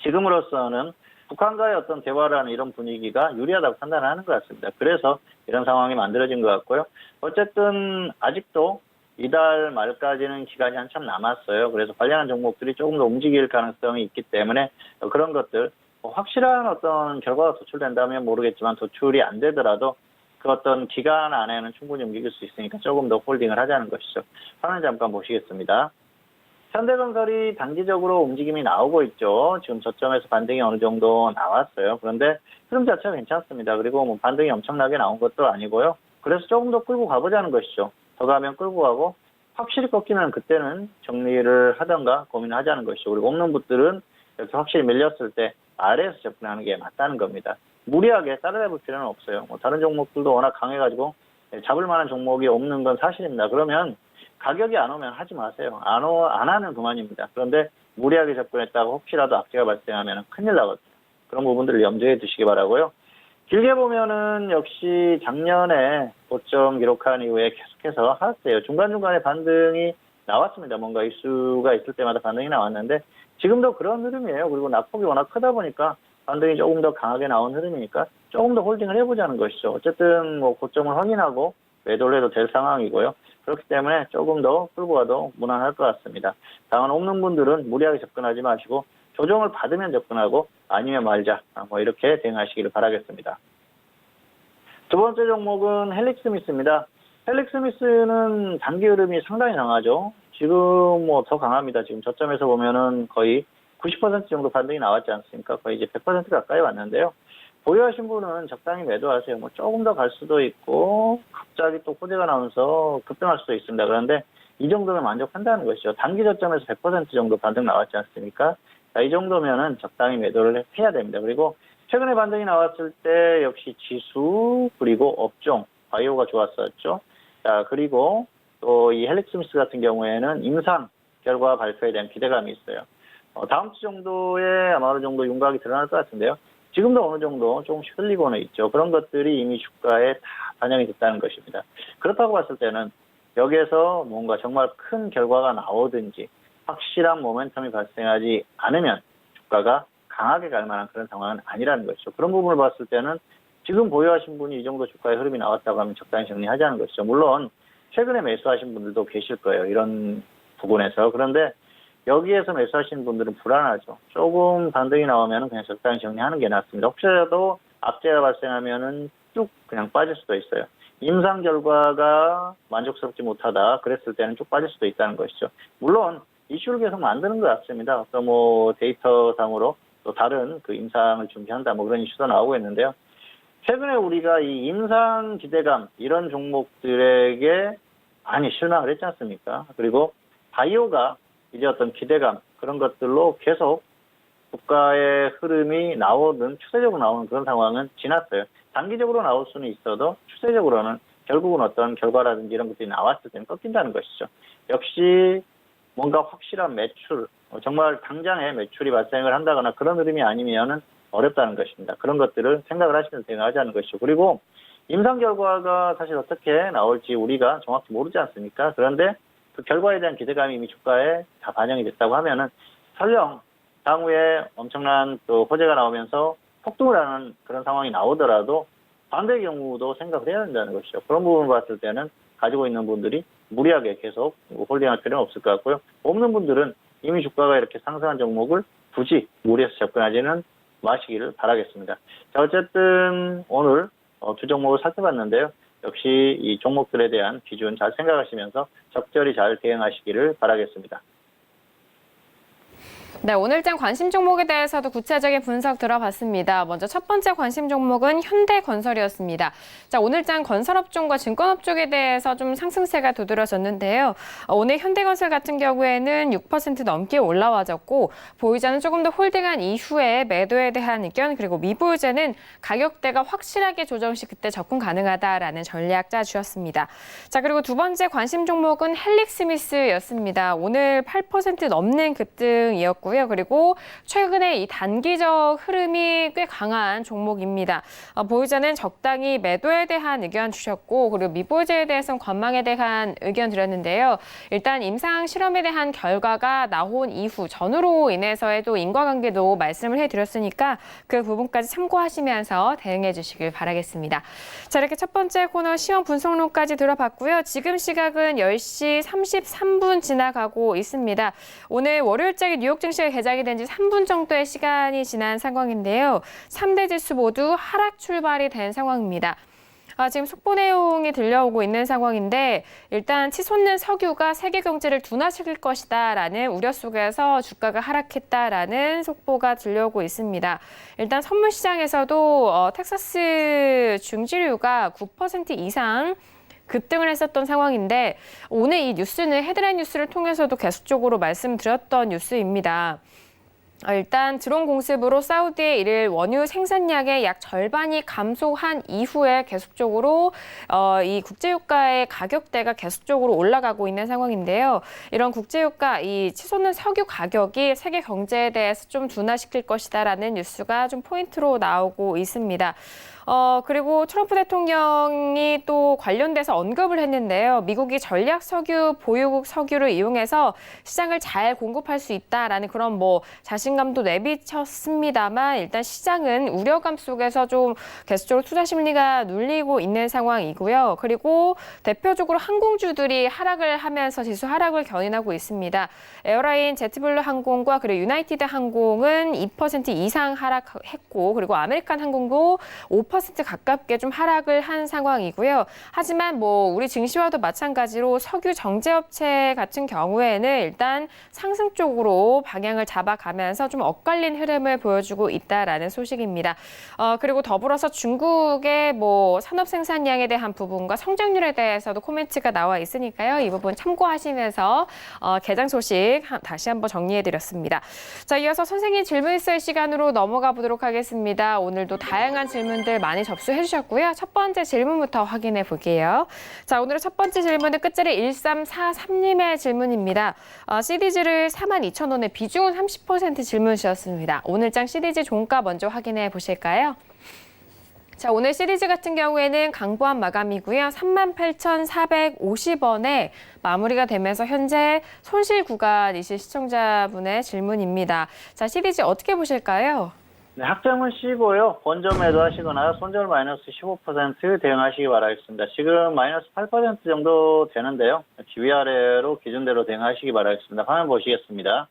지금으로서는 북한과의 어떤 대화라는 이런 분위기가 유리하다고 판단을 하는 것 같습니다. 그래서 이런 상황이 만들어진 것 같고요. 어쨌든 아직도 이달 말까지는 기간이 한참 남았어요. 그래서 관련한 종목들이 조금 더 움직일 가능성이 있기 때문에 그런 것들 확실한 어떤 결과가 도출된다면 모르겠지만 도출이 안 되더라도 그 어떤 기간 안에는 충분히 움직일 수 있으니까 조금 더 홀딩을 하자는 것이죠. 화면 잠깐 보시겠습니다. 현대건설이 단기적으로 움직임이 나오고 있죠. 지금 저점에서 반등이 어느 정도 나왔어요. 그런데 흐름 자체가 괜찮습니다. 그리고 뭐 반등이 엄청나게 나온 것도 아니고요. 그래서 조금 더 끌고 가보자는 것이죠. 더 가면 끌고 가고 확실히 꺾이면 그때는 정리를 하던가 고민을 하자는 것이죠. 그리고 없는 분들은 이렇게 확실히 밀렸을 때 아래에서 접근하는 게 맞다는 겁니다. 무리하게 따라잡을 필요는 없어요. 뭐 다른 종목들도 워낙 강해가지고 잡을 만한 종목이 없는 건 사실입니다. 그러면 가격이 안 오면 하지 마세요. 안 하면 그만입니다. 그런데 무리하게 접근했다고 혹시라도 악재가 발생하면 큰일 나거든요. 그런 부분들을 염두에 두시기 바라고요. 길게 보면은 역시 작년에 고점 기록한 이후에 계속해서 하락세요. 중간중간에 반등이 나왔습니다. 뭔가 이슈가 있을 때마다 반등이 나왔는데 지금도 그런 흐름이에요. 그리고 낙폭이 워낙 크다 보니까 반등이 조금 더 강하게 나온 흐름이니까 조금 더 홀딩을 해보자는 것이죠. 어쨌든 뭐 고점을 확인하고 매도를 해도 될 상황이고요. 그렇기 때문에 조금 더 끌고 가도 무난할 것 같습니다. 당은 없는 분들은 무리하게 접근하지 마시고 조정을 받으면 접근하고 아니면 말자. 뭐 이렇게 대응하시기를 바라겠습니다. 두 번째 종목은 헬릭스미스입니다. 헬릭스미스는 단기 흐름이 상당히 강하죠. 지금 뭐 더 강합니다. 지금 저점에서 보면은 거의 90% 정도 반등이 나왔지 않습니까? 거의 이제 100% 가까이 왔는데요. 보유하신 분은 적당히 매도하세요. 뭐 조금 더 갈 수도 있고 갑자기 또 호재가 나오면서 급등할 수도 있습니다. 그런데 이 정도면 만족한다는 것이죠. 단기 저점에서 100% 정도 반등 나왔지 않습니까? 자, 이 정도면은 적당히 매도를 해야 됩니다. 그리고 최근에 반등이 나왔을 때 역시 지수 그리고 업종 바이오가 좋았었죠. 자, 그리고 또 이 헬릭스미스 같은 경우에는 임상 결과 발표에 대한 기대감이 있어요. 다음 주 정도에 아마 어느 정도 윤곽이 드러날 것 같은데요. 지금도 어느 정도 조금씩 흘리고는 있죠. 그런 것들이 이미 주가에 다 반영이 됐다는 것입니다. 그렇다고 봤을 때는 여기에서 뭔가 정말 큰 결과가 나오든지 확실한 모멘텀이 발생하지 않으면 주가가 강하게 갈 만한 그런 상황은 아니라는 것이죠. 그런 부분을 봤을 때는 지금 보유하신 분이 이 정도 주가의 흐름이 나왔다고 하면 적당히 정리하자는 것이죠. 물론 최근에 매수하신 분들도 계실 거예요. 이런 부분에서. 그런데 여기에서 매수하시는 분들은 불안하죠. 조금 반등이 나오면 그냥 적당히 정리하는 게 낫습니다. 혹시라도 악재가 발생하면은 쭉 그냥 빠질 수도 있어요. 임상 결과가 만족스럽지 못하다 그랬을 때는 쭉 빠질 수도 있다는 것이죠. 물론 이슈를 계속 만드는 것 같습니다. 또 뭐 데이터상으로 또 다른 그 임상을 준비한다 뭐 그런 이슈도 나오고 있는데요. 최근에 우리가 이 임상 기대감 이런 종목들에게 많이 실망을 했지 않습니까? 그리고 바이오가 이제 어떤 기대감 그런 것들로 계속 주가의 흐름이 나오는 추세적으로 나오는 그런 상황은 지났어요. 단기적으로 나올 수는 있어도 추세적으로는 결국은 어떤 결과라든지 이런 것들이 나왔을 때는 꺾인다는 것이죠. 역시 뭔가 확실한 매출, 정말 당장에 매출이 발생을 한다거나 그런 흐름이 아니면은 어렵다는 것입니다. 그런 것들을 생각을 하시면서 대응하자는 것이죠. 그리고 임상 결과가 사실 어떻게 나올지 우리가 정확히 모르지 않습니까? 그런데 그 결과에 대한 기대감이 이미 주가에 다 반영이 됐다고 하면은 설령 향후에 엄청난 또 호재가 나오면서 폭등을 하는 그런 상황이 나오더라도 반대의 경우도 생각을 해야 된다는 것이죠. 그런 부분을 봤을 때는 가지고 있는 분들이 무리하게 계속 홀딩할 필요는 없을 것 같고요. 없는 분들은 이미 주가가 이렇게 상승한 종목을 굳이 무리해서 접근하지는 마시기를 바라겠습니다. 자, 어쨌든 오늘 두 종목을 살펴봤는데요. 역시 이 종목들에 대한 기준 잘 생각하시면서 적절히 잘 대응하시기를 바라겠습니다. 네, 오늘장 관심 종목에 대해서도 구체적인 분석 들어봤습니다. 먼저 첫 번째 관심 종목은 현대건설이었습니다. 자, 오늘장 건설업종과 증권업 쪽에 대해서 좀 상승세가 두드러졌는데요. 오늘 현대건설 같은 경우에는 6% 넘게 올라와졌고 보유자는 조금 더 홀딩한 이후에 매도에 대한 의견 그리고 미보유자는 가격대가 확실하게 조정 시 그때 접근 가능하다라는 전략 짜주셨습니다. 자, 그리고 두 번째 관심 종목은 헬릭스미스였습니다. 오늘 8% 넘는 급등이었고 그리고 최근에 이 단기적 흐름이 꽤 강한 종목입니다. 보유자는 적당히 매도에 대한 의견 주셨고 그리고 미보유자에 대해서는 관망에 대한 의견 드렸는데요. 일단 임상 실험에 대한 결과가 나온 이후 전후로 인해서의 또 인과관계도 말씀을 해드렸으니까 그 부분까지 참고하시면서 대응해 주시길 바라겠습니다. 자, 이렇게 첫 번째 코너 시황 분석론까지 들어봤고요. 지금 시각은 10시 33분 지나가고 있습니다. 오늘 월요일장에 뉴욕 증시가 개장이 된 지 3분 정도의 시간이 지난 상황인데요. 3대 지수 모두 하락 출발이 된 상황입니다. 지금 속보 내용이 들려오고 있는 상황인데 일단 치솟는 석유가 세계 경제를 둔화시킬 것이다라는 우려 속에서 주가가 하락했다라는 속보가 들려오고 있습니다. 일단 선물 시장에서도 텍사스 중지류가 9% 이상 급등을 했었던 상황인데 오늘 이 뉴스는 헤드라인 뉴스를 통해서도 계속적으로 말씀드렸던 뉴스입니다. 일단 드론 공습으로 사우디에 이를 원유 생산량의 약 절반이 감소한 이후에 계속적으로 이 국제유가의 가격대가 계속적으로 올라가고 있는 상황인데요. 이런 국제유가, 이 치솟는 석유 가격이 세계 경제에 대해서 좀 둔화시킬 것이다라는 뉴스가 좀 포인트로 나오고 있습니다. 그리고 트럼프 대통령이 또 관련돼서 언급을 했는데요. 미국이 전략 석유 보유국 석유를 이용해서 시장을 잘 공급할 수 있다라는 그런 뭐 자신감도 내비쳤습니다만 일단 시장은 우려감 속에서 좀 계속적으로 투자 심리가 눌리고 있는 상황이고요. 그리고 대표적으로 항공주들이 하락을 하면서 지수 하락을 견인하고 있습니다. 에어라인 제트블루 항공과 그리고 유나이티드 항공은 2% 이상 하락했고 그리고 아메리칸 항공도 5% 가깝게 좀 하락을 한 상황이고요. 하지만 뭐 우리 증시와도 마찬가지로 석유 정제업체 같은 경우에는 일단 상승 쪽으로 방향을 잡아가면서 좀 엇갈린 흐름을 보여주고 있다라는 소식입니다. 그리고 더불어서 중국의 뭐 산업 생산량에 대한 부분과 성장률에 대해서도 코멘트가 나와 있으니까요. 이 부분 참고하시면서 개장 소식 다시 한번 정리해드렸습니다. 자, 이어서 선생님 질문 있을 시간으로 넘어가 보도록 하겠습니다. 오늘도 다양한 질문들 많이 접수해 주셨고요. 첫 번째 질문부터 확인해 볼게요. 자, 오늘의 첫 번째 질문은 끝자리 1343님의 질문입니다. CDG를 42,000원에 비중은 30% 질문 주셨습니다. 오늘장 CDG 종가 먼저 확인해 보실까요? 자, 오늘 CDG 같은 경우에는 강보합 마감이고요. 38,450원에 마무리가 되면서 현재 손실 구간이신 시청자분의 질문입니다. 자, CDG 어떻게 보실까요? 네, 학점은 C고요. 본전 매도하시거나 손절 마이너스 15% 대응하시기 바라겠습니다. 지금 마이너스 8% 정도 되는데요. 위아래로 기준대로 대응하시기 바라겠습니다. 화면 보시겠습니다.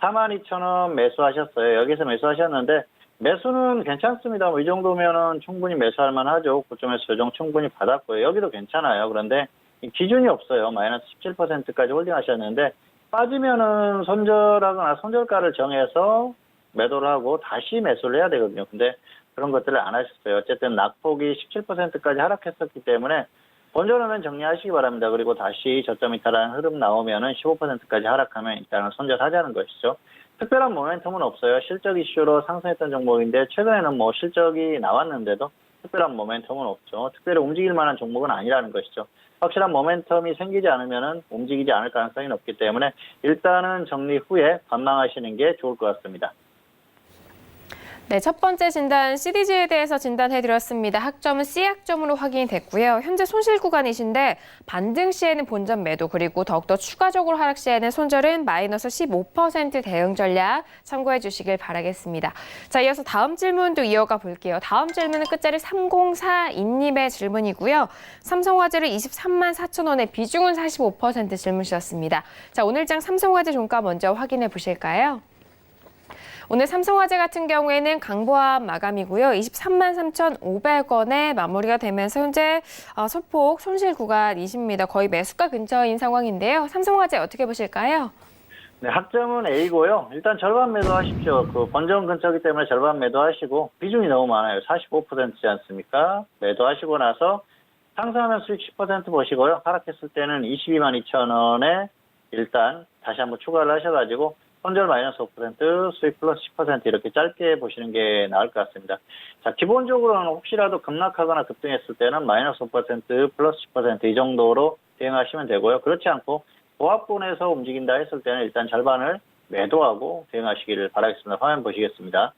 42,000원 매수하셨어요. 여기서 매수하셨는데 매수는 괜찮습니다. 이 정도면은 충분히 매수할 만하죠. 고점에서 조정 충분히 받았고요. 여기도 괜찮아요. 그런데 기준이 없어요. 마이너스 17%까지 홀딩하셨는데 빠지면은 손절하거나 손절가를 정해서 매도를 하고 다시 매수를 해야 되거든요. 근데 그런 것들을 안 하셨어요. 어쨌든 낙폭이 17%까지 하락했었기 때문에 본전하면 정리하시기 바랍니다. 그리고 다시 저점 이탈하는 흐름 나오면은 15%까지 하락하면 일단은 손절하자는 것이죠. 특별한 모멘텀은 없어요. 실적 이슈로 상승했던 종목인데 최근에는 뭐 실적이 나왔는데도 특별한 모멘텀은 없죠. 특별히 움직일 만한 종목은 아니라는 것이죠. 확실한 모멘텀이 생기지 않으면은 움직이지 않을 가능성이 높기 때문에 일단은 정리 후에 관망하시는 게 좋을 것 같습니다. 네, 첫 번째 진단 CDG에 대해서 진단해드렸습니다. 학점은 C학점으로 확인이 됐고요. 현재 손실 구간이신데 반등 시에는 본전 매도 그리고 더욱더 추가적으로 하락 시에는 손절은 마이너스 15% 대응 전략 참고해 주시길 바라겠습니다. 자, 이어서 다음 질문도 이어가 볼게요. 다음 질문은 끝자리 3042님의 질문이고요. 삼성화재를 23만 4천 원에 비중은 45% 질문 주셨습니다. 자, 오늘장 삼성화재 종가 먼저 확인해 보실까요? 오늘 삼성화재 같은 경우에는 강보합 마감이고요. 23만 3,500원에 마무리가 되면서 현재 소폭 손실 구간이십니다. 거의 매수가 근처인 상황인데요. 삼성화재 어떻게 보실까요? 네, 학점은 A고요. 일단 절반 매도하십시오. 그 본전 근처이기 때문에 절반 매도하시고 비중이 너무 많아요. 45%지 않습니까? 매도하시고 나서 상승하면 수익 10% 보시고요. 하락했을 때는 22만 2천 원에 일단 다시 한번 추가를 하셔가지고 손절 마이너스 5%, 수익 플러스 10% 이렇게 짧게 보시는 게 나을 것 같습니다. 자, 기본적으로는 혹시라도 급락하거나 급등했을 때는 마이너스 5%, 플러스 10% 이 정도로 대응하시면 되고요. 그렇지 않고 보합권에서 움직인다 했을 때는 일단 절반을 매도하고 대응하시기를 바라겠습니다. 화면 보시겠습니다.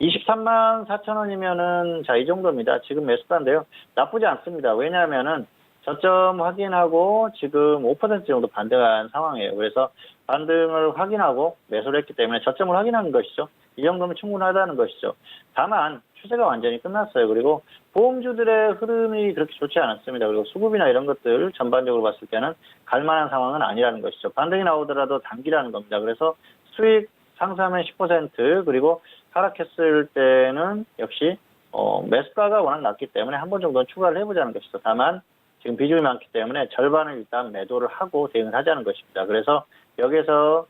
23만 4천 원이면은 자, 이 정도입니다. 지금 매수가인데요. 나쁘지 않습니다. 왜냐하면은 저점 확인하고 지금 5% 정도 반등한 상황이에요. 그래서 반등을 확인하고 매수를 했기 때문에 저점을 확인하는 것이죠. 이 정도면 충분하다는 것이죠. 다만 추세가 완전히 끝났어요. 그리고 보험주들의 흐름이 그렇게 좋지 않았습니다. 그리고 수급이나 이런 것들 전반적으로 봤을 때는 갈만한 상황은 아니라는 것이죠. 반등이 나오더라도 단기라는 겁니다. 그래서 수익 상승하면 10% 그리고 하락했을 때는 역시 매수가가 워낙 낮기 때문에 한 번 정도는 추가를 해보자는 것이죠. 다만 지금 비중이 많기 때문에 절반을 일단 매도를 하고 대응을 하자는 것입니다. 그래서 여기서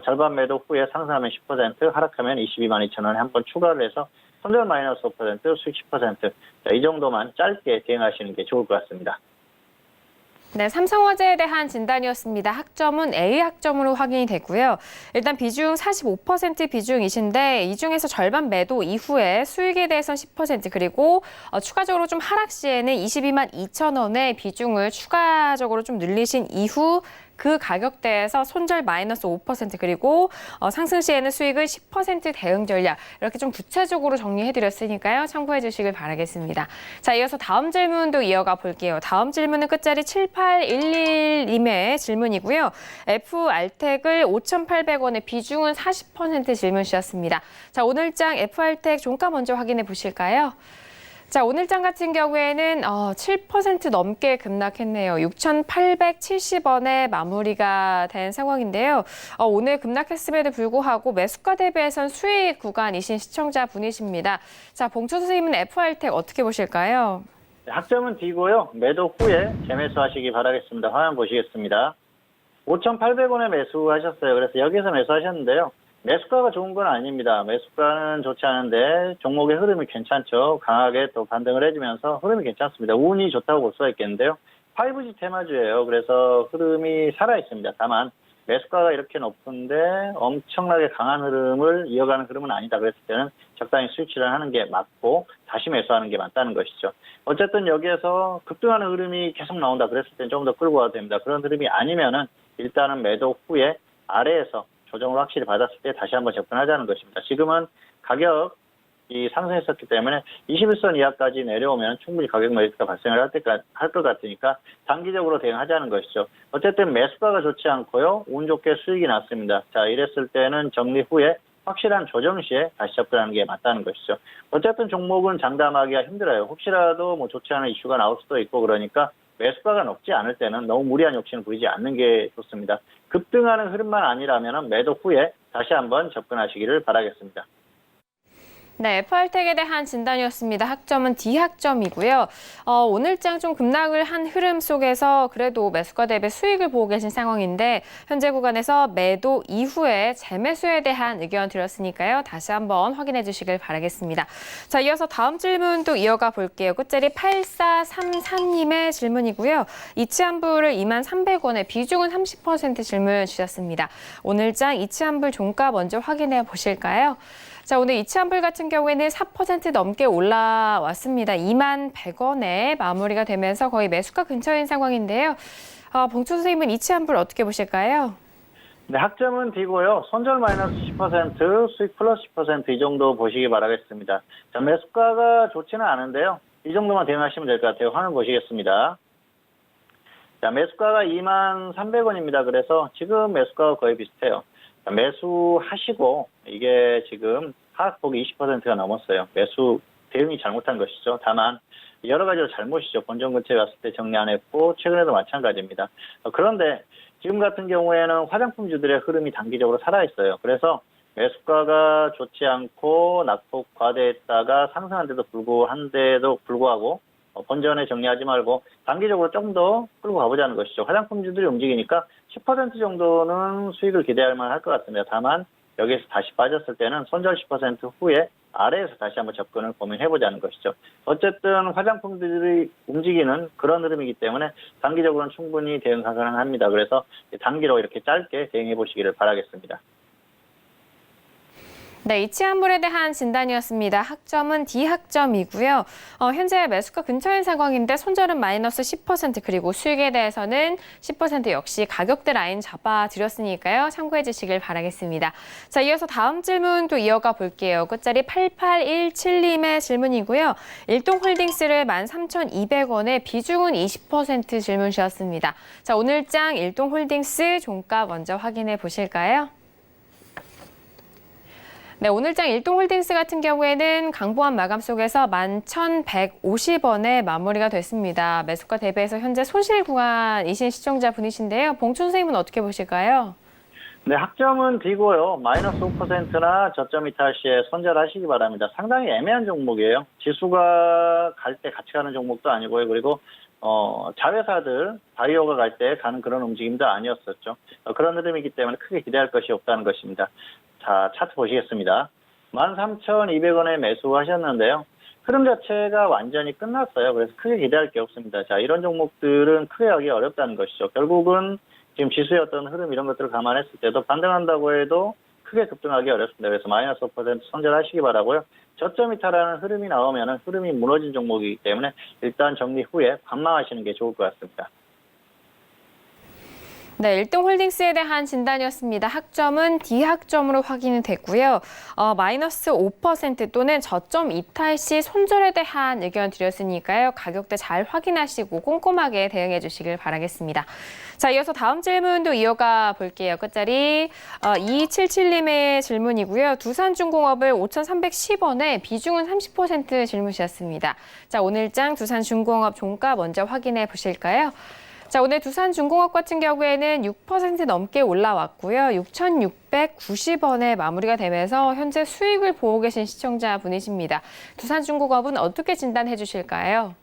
절반 매도 후에 상승하면 10%, 하락하면 22만 2천 원에 한 번 추가를 해서 손절 마이너스 5%, 수익 10%. 자, 이 정도만 짧게 대응하시는 게 좋을 것 같습니다. 네, 삼성화재에 대한 진단이었습니다. 학점은 A 학점으로 확인이 됐고요. 일단 비중 45% 비중이신데 이 중에서 절반 매도 이후에 수익에 대해서는 10% 그리고 추가적으로 좀 하락 시에는 22만 2천 원의 비중을 추가적으로 좀 늘리신 이후 그 가격대에서 손절 마이너스 5% 그리고 상승 시에는 수익을 10% 대응 전략 이렇게 좀 구체적으로 정리해드렸으니까요. 참고해 주시길 바라겠습니다. 자, 이어서 다음 질문도 이어가 볼게요. 다음 질문은 끝자리 7811님의 질문이고요. FR택을 5,800원에 비중은 40% 질문 주셨습니다. 자, 오늘장 FR택 종가 먼저 확인해 보실까요? 자, 오늘장 같은 경우에는 7% 넘게 급락했네요. 6,870원에 마무리가 된 상황인데요. 오늘 급락했음에도 불구하고 매수가 대비해선 수익 구간이신 시청자분이십니다. 자, 봉초 선생님은 FR택 어떻게 보실까요? 학점은 D고요. 매도 후에 재매수하시기 바라겠습니다. 화면 보시겠습니다. 5,800원에 매수하셨어요. 그래서 여기서 매수하셨는데요. 매수가가 좋은 건 아닙니다. 매수가는 좋지 않은데 종목의 흐름이 괜찮죠. 강하게 또 반등을 해주면서 흐름이 괜찮습니다. 운이 좋다고 볼 수가 있겠는데요. 5G 테마주예요. 그래서 흐름이 살아있습니다. 다만 매수가가 이렇게 높은데 엄청나게 강한 흐름을 이어가는 흐름은 아니다. 그랬을 때는 적당히 수익 실현하는 게 맞고 다시 매수하는 게 맞다는 것이죠. 어쨌든 여기에서 급등하는 흐름이 계속 나온다. 그랬을 때는 좀 더 끌고 가도 됩니다. 그런 흐름이 아니면은 일단은 매도 후에 아래에서 조정을 확실히 받았을 때 다시 한번 접근하자는 것입니다. 지금은 가격이 상승했었기 때문에 21선 이하까지 내려오면 충분히 가격 메리트가 발생을 할 것 같으니까 단기적으로 대응하자는 것이죠. 어쨌든 매수가가 좋지 않고요. 운 좋게 수익이 났습니다. 자, 이랬을 때는 정리 후에 확실한 조정 시에 다시 접근하는 게 맞다는 것이죠. 어쨌든 종목은 장담하기가 힘들어요. 혹시라도 뭐 좋지 않은 이슈가 나올 수도 있고 그러니까 매수가가 높지 않을 때는 너무 무리한 욕심을 부리지 않는 게 좋습니다. 급등하는 흐름만 아니라면 매도 후에 다시 한번 접근하시기를 바라겠습니다. 네, FR택에 대한 진단이었습니다. 학점은 D 학점이고요. 오늘장 좀 급락을 한 흐름 속에서 그래도 매수가 대비 수익을 보고 계신 상황인데 현재 구간에서 매도 이후에 재매수에 대한 의견 드렸으니까요. 다시 한번 확인해 주시길 바라겠습니다. 자, 이어서 다음 질문도 이어가 볼게요. 끝자리 8433님의 질문이고요. 이치환불을 23,300원에 비중은 30% 질문 주셨습니다. 오늘장 이치환불 종가 먼저 확인해 보실까요? 자, 오늘 이치환불 같은 경우에는 4% 넘게 올라왔습니다. 21,100원에 마무리가 되면서 거의 매수가 근처인 상황인데요. 봉초 선생님은 이치환불 어떻게 보실까요? 네, 학점은 D고요. 손절 마이너스 10%, 수익 플러스 10% 이 정도 보시기 바라겠습니다. 자, 매수가가 좋지는 않은데요. 이 정도만 대응하시면 될 것 같아요. 화면 보시겠습니다. 자, 매수가가 23,300원입니다. 그래서 지금 매수가가 거의 비슷해요. 자, 매수하시고 이게 지금 하락폭이 20%가 넘었어요. 매수 대응이 잘못한 것이죠. 다만 여러 가지로 잘못이죠. 본전 근처에 갔을 때 정리 안 했고 최근에도 마찬가지입니다. 그런데 지금 같은 경우에는 화장품주들의 흐름이 단기적으로 살아있어요. 그래서 매수가가 좋지 않고 낙폭 과대했다가 상승한데도 불구하고 본전에 정리하지 말고 단기적으로 좀 더 끌고 가보자는 것이죠. 화장품주들이 움직이니까 10% 정도는 수익을 기대할 만할 것 같습니다. 다만 여기에서 다시 빠졌을 때는 손절 10% 후에 아래에서 다시 한번 접근을 고민해보자는 것이죠. 어쨌든 화장품들이 움직이는 그런 흐름이기 때문에 단기적으로는 충분히 대응 가능합니다. 그래서 단기로 이렇게 짧게 대응해보시기를 바라겠습니다. 네, 이치환불에 대한 진단이었습니다. 학점은 D 학점이고요. 현재 매수가 근처인 상황인데 손절은 마이너스 10% 그리고 수익에 대해서는 10% 역시 가격대 라인 잡아드렸으니까요. 참고해 주시길 바라겠습니다. 자, 이어서 다음 질문도 이어가 볼게요. 끝자리 8817님의 질문이고요. 일동홀딩스를 13,200원에 비중은 20% 질문 주셨습니다. 자, 오늘장 일동홀딩스 종가 먼저 확인해 보실까요? 네, 오늘장 일동홀딩스 같은 경우에는 강보한 마감 속에서 11,150원에 마무리가 됐습니다. 매수가 대비해서 현재 손실 구간이신 시청자분이신데요. 봉춘 선생님은 어떻게 보실까요? 네, 학점은 D고요. 마이너스 5%나 저점 이탈 시에 손절하시기 바랍니다. 상당히 애매한 종목이에요. 지수가 갈 때 같이 가는 종목도 아니고요. 그리고 자회사들, 바이오가 갈 때 가는 그런 움직임도 아니었었죠. 그런 흐름이기 때문에 크게 기대할 것이 없다는 것입니다. 자, 차트 보시겠습니다. 13,200원에 매수하셨는데요. 흐름 자체가 완전히 끝났어요. 그래서 크게 기대할 게 없습니다. 자, 이런 종목들은 크게 하기 어렵다는 것이죠. 결국은 지금 지수의 어떤 흐름 이런 것들을 감안했을 때도 반등한다고 해도 크게 급등하기 어렵습니다. 그래서 마이너스 5% 손절하시기 바라고요. 저점 이탈하는 흐름이 나오면 흐름이 무너진 종목이기 때문에 일단 정리 후에 관망하시는 게 좋을 것 같습니다. 네, 1등 홀딩스에 대한 진단이었습니다. 학점은 D학점으로 확인이 됐고요. 마이너스 5% 또는 저점 이탈 시 손절에 대한 의견 드렸으니까요. 가격대 잘 확인하시고 꼼꼼하게 대응해 주시길 바라겠습니다. 자, 이어서 다음 질문도 이어가 볼게요. 끝자리 2277님의 질문이고요. 두산중공업을 5,310원에 비중은 30% 질문이셨습니다. 자, 오늘장 두산중공업 종가 먼저 확인해 보실까요? 자, 오늘 두산중공업 같은 경우에는 6% 넘게 올라왔고요. 6,690원에 마무리가 되면서 현재 수익을 보고 계신 시청자분이십니다. 두산중공업은 어떻게 진단해 주실까요?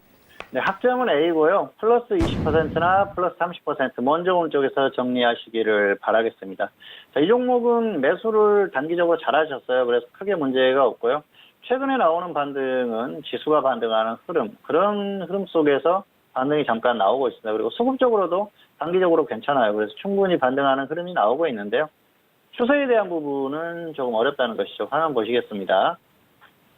네, 학점은 A고요. 플러스 20%나 플러스 30% 먼저 오른쪽에서 정리하시기를 바라겠습니다. 자, 이 종목은 매수를 단기적으로 잘하셨어요. 그래서 크게 문제가 없고요. 최근에 나오는 반등은 지수가 반등하는 흐름, 그런 흐름 속에서 반등이 잠깐 나오고 있습니다. 그리고 수급적으로도 단기적으로 괜찮아요. 그래서 충분히 반등하는 흐름이 나오고 있는데요. 추세에 대한 부분은 조금 어렵다는 것이죠. 화면 보시겠습니다.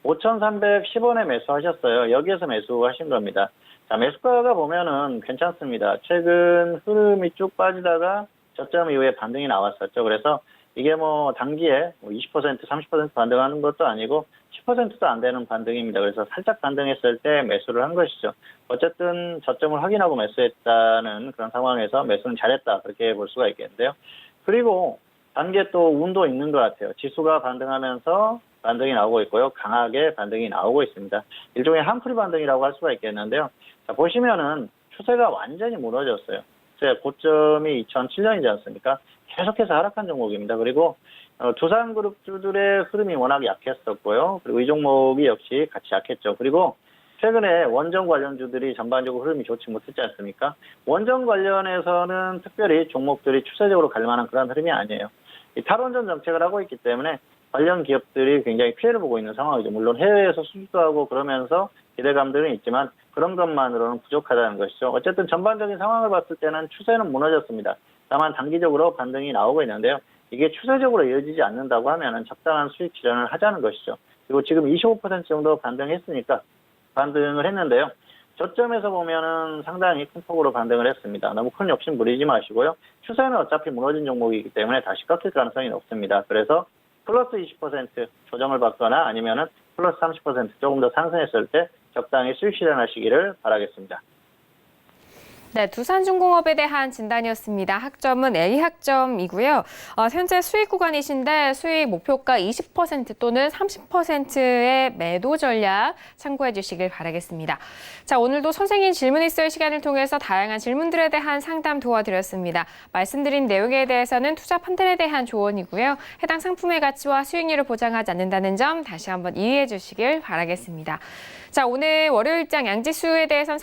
5,310원에 매수하셨어요. 여기에서 매수하신 겁니다. 자, 매수가가 보면은 괜찮습니다. 최근 흐름이 쭉 빠지다가 저점 이후에 반등이 나왔었죠. 그래서 이게 뭐 단기에 20%, 30% 반등하는 것도 아니고 10%도 안 되는 반등입니다. 그래서 살짝 반등했을 때 매수를 한 것이죠. 어쨌든 저점을 확인하고 매수했다는 그런 상황에서 매수는 잘했다. 그렇게 볼 수가 있겠는데요. 그리고 단기에 또 운도 있는 것 같아요. 지수가 반등하면서 반등이 나오고 있고요. 강하게 반등이 나오고 있습니다. 일종의 한풀이 반등이라고 할 수가 있겠는데요. 자, 보시면은 추세가 완전히 무너졌어요. 고점이 2007년이지 않습니까? 계속해서 하락한 종목입니다. 그리고 두산그룹주들의 흐름이 워낙 약했었고요. 그리고 이 종목이 역시 같이 약했죠. 그리고 최근에 원전 관련주들이 전반적으로 흐름이 좋지 못했지 않습니까? 원전 관련해서는 특별히 종목들이 추세적으로 갈 만한 그런 흐름이 아니에요. 이 탈원전 정책을 하고 있기 때문에 관련 기업들이 굉장히 피해를 보고 있는 상황이죠. 물론 해외에서 수주도 하고 그러면서 기대감들은 있지만 그런 것만으로는 부족하다는 것이죠. 어쨌든 전반적인 상황을 봤을 때는 추세는 무너졌습니다. 다만 단기적으로 반등이 나오고 있는데요. 이게 추세적으로 이어지지 않는다고 하면 적당한 수익 실현을 하자는 것이죠. 그리고 지금 25% 정도 반등했으니까 반등을 했는데요. 저점에서 보면은 상당히 큰 폭으로 반등을 했습니다. 너무 큰 욕심 부리지 마시고요. 추세는 어차피 무너진 종목이기 때문에 다시 꺾일 가능성이 높습니다. 그래서 플러스 20% 조정을 받거나 아니면은 플러스 30% 조금 더 상승했을 때 적당히 수익 실현하시기를 바라겠습니다. 네, 두산중공업에 대한 진단이었습니다. 학점은 A학점이고요. 현재 수익 구간이신데 수익 목표가 20% 또는 30%의 매도 전략 참고해 주시길 바라겠습니다. 자, 오늘도 선생님 질문 있어요 시간을 통해서 다양한 질문들에 대한 상담 도와드렸습니다. 말씀드린 내용에 대해서는 투자 판단에 대한 조언이고요. 해당 상품의 가치와 수익률을 보장하지 않는다는 점 다시 한번 이해해 주시길 바라겠습니다. 자, 오늘 월요일장 양지수에 대해서는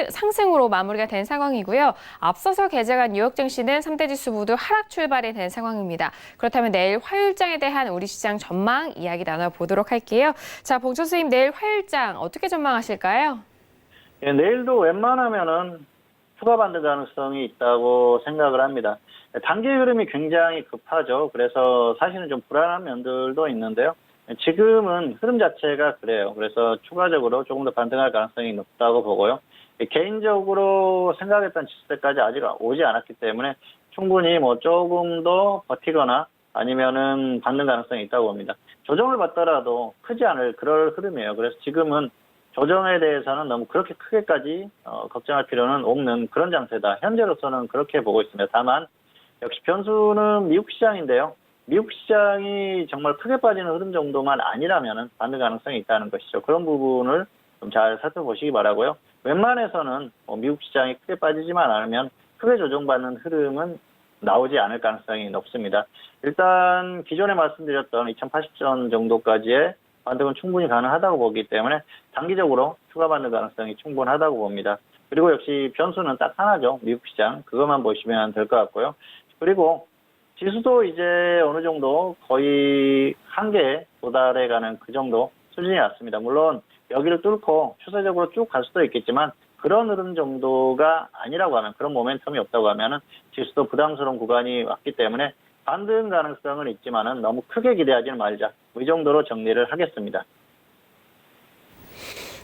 상승으로 마무리가 된 상황이고요. 앞서서 개장한 뉴욕 증시는 3대 지수 모두 하락 출발이 된 상황입니다. 그렇다면 내일 화요일장에 대한 우리 시장 전망 이야기 나눠보도록 할게요. 자, 봉천 선생님 내일 화요일장 어떻게 전망하실까요? 예, 내일도 웬만하면은 추가 반등 가능성이 있다고 생각을 합니다. 단기 흐름이 굉장히 급하죠. 그래서 사실은 좀 불안한 면들도 있는데요. 지금은 흐름 자체가 그래요. 그래서 추가적으로 조금 더 반등할 가능성이 높다고 보고요. 개인적으로 생각했던 지수대까지 아직 오지 않았기 때문에 충분히 뭐 조금 더 버티거나 아니면은 반등 가능성이 있다고 봅니다. 조정을 받더라도 크지 않을 그럴 흐름이에요. 그래서 지금은 조정에 대해서는 너무 그렇게 크게까지 걱정할 필요는 없는 그런 장세다. 현재로서는 그렇게 보고 있습니다. 다만 역시 변수는 미국 시장인데요. 미국 시장이 정말 크게 빠지는 흐름 정도만 아니라면 반등 가능성이 있다는 것이죠. 그런 부분을 좀 잘 살펴보시기 바라고요. 웬만해서는 미국 시장이 크게 빠지지만 않으면 크게 조정받는 흐름은 나오지 않을 가능성이 높습니다. 일단 기존에 말씀드렸던 2080전 정도까지의 반등은 충분히 가능하다고 보기 때문에 단기적으로 추가 반등 가능성이 충분하다고 봅니다. 그리고 역시 변수는 딱 하나죠. 미국 시장. 그것만 보시면 될 것 같고요. 그리고 지수도 이제 어느 정도 거의 한계에 도달해가는 그 정도 수준이 왔습니다. 물론 여기를 뚫고 추세적으로 쭉 갈 수도 있겠지만 그런 흐름 정도가 아니라고 하면, 그런 모멘텀이 없다고 하면은 지수도 부담스러운 구간이 왔기 때문에 반등 가능성은 있지만은 너무 크게 기대하지는 말자. 이 정도로 정리를 하겠습니다.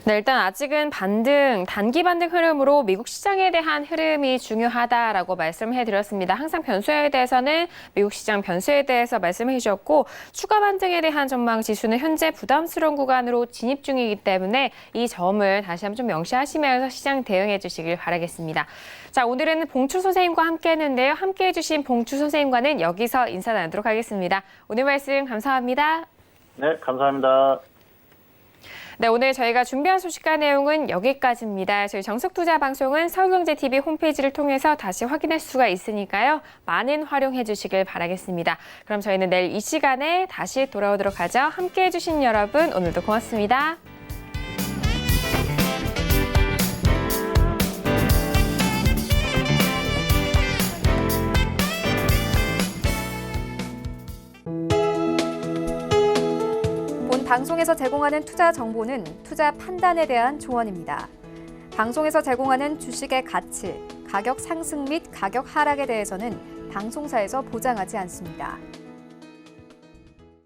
네, 일단 아직은 단기 반등 흐름으로 미국 시장에 대한 흐름이 중요하다라고 말씀을 해드렸습니다. 항상 변수에 대해서는 미국 시장 변수에 대해서 말씀해 주셨고, 추가 반등에 대한 전망 지수는 현재 부담스러운 구간으로 진입 중이기 때문에 이 점을 다시 한번 좀 명시하시면서 시장 대응해 주시길 바라겠습니다. 자, 오늘은 봉추 선생님과 함께 했는데요. 함께 해주신 봉추 선생님과는 여기서 인사 나누도록 하겠습니다. 오늘 말씀 감사합니다. 네, 감사합니다. 네, 오늘 저희가 준비한 소식과 내용은 여기까지입니다. 저희 정석투자 방송은 서울경제TV 홈페이지를 통해서 다시 확인할 수가 있으니까요. 많은 활용해 주시길 바라겠습니다. 그럼 저희는 내일 이 시간에 다시 돌아오도록 하죠. 함께해 주신 여러분, 오늘도 고맙습니다. 방송에서 제공하는 투자 정보는 투자 판단에 대한 조언입니다. 방송에서 제공하는 주식의 가치, 가격 상승 및 가격 하락에 대해서는 방송사에서 보장하지 않습니다.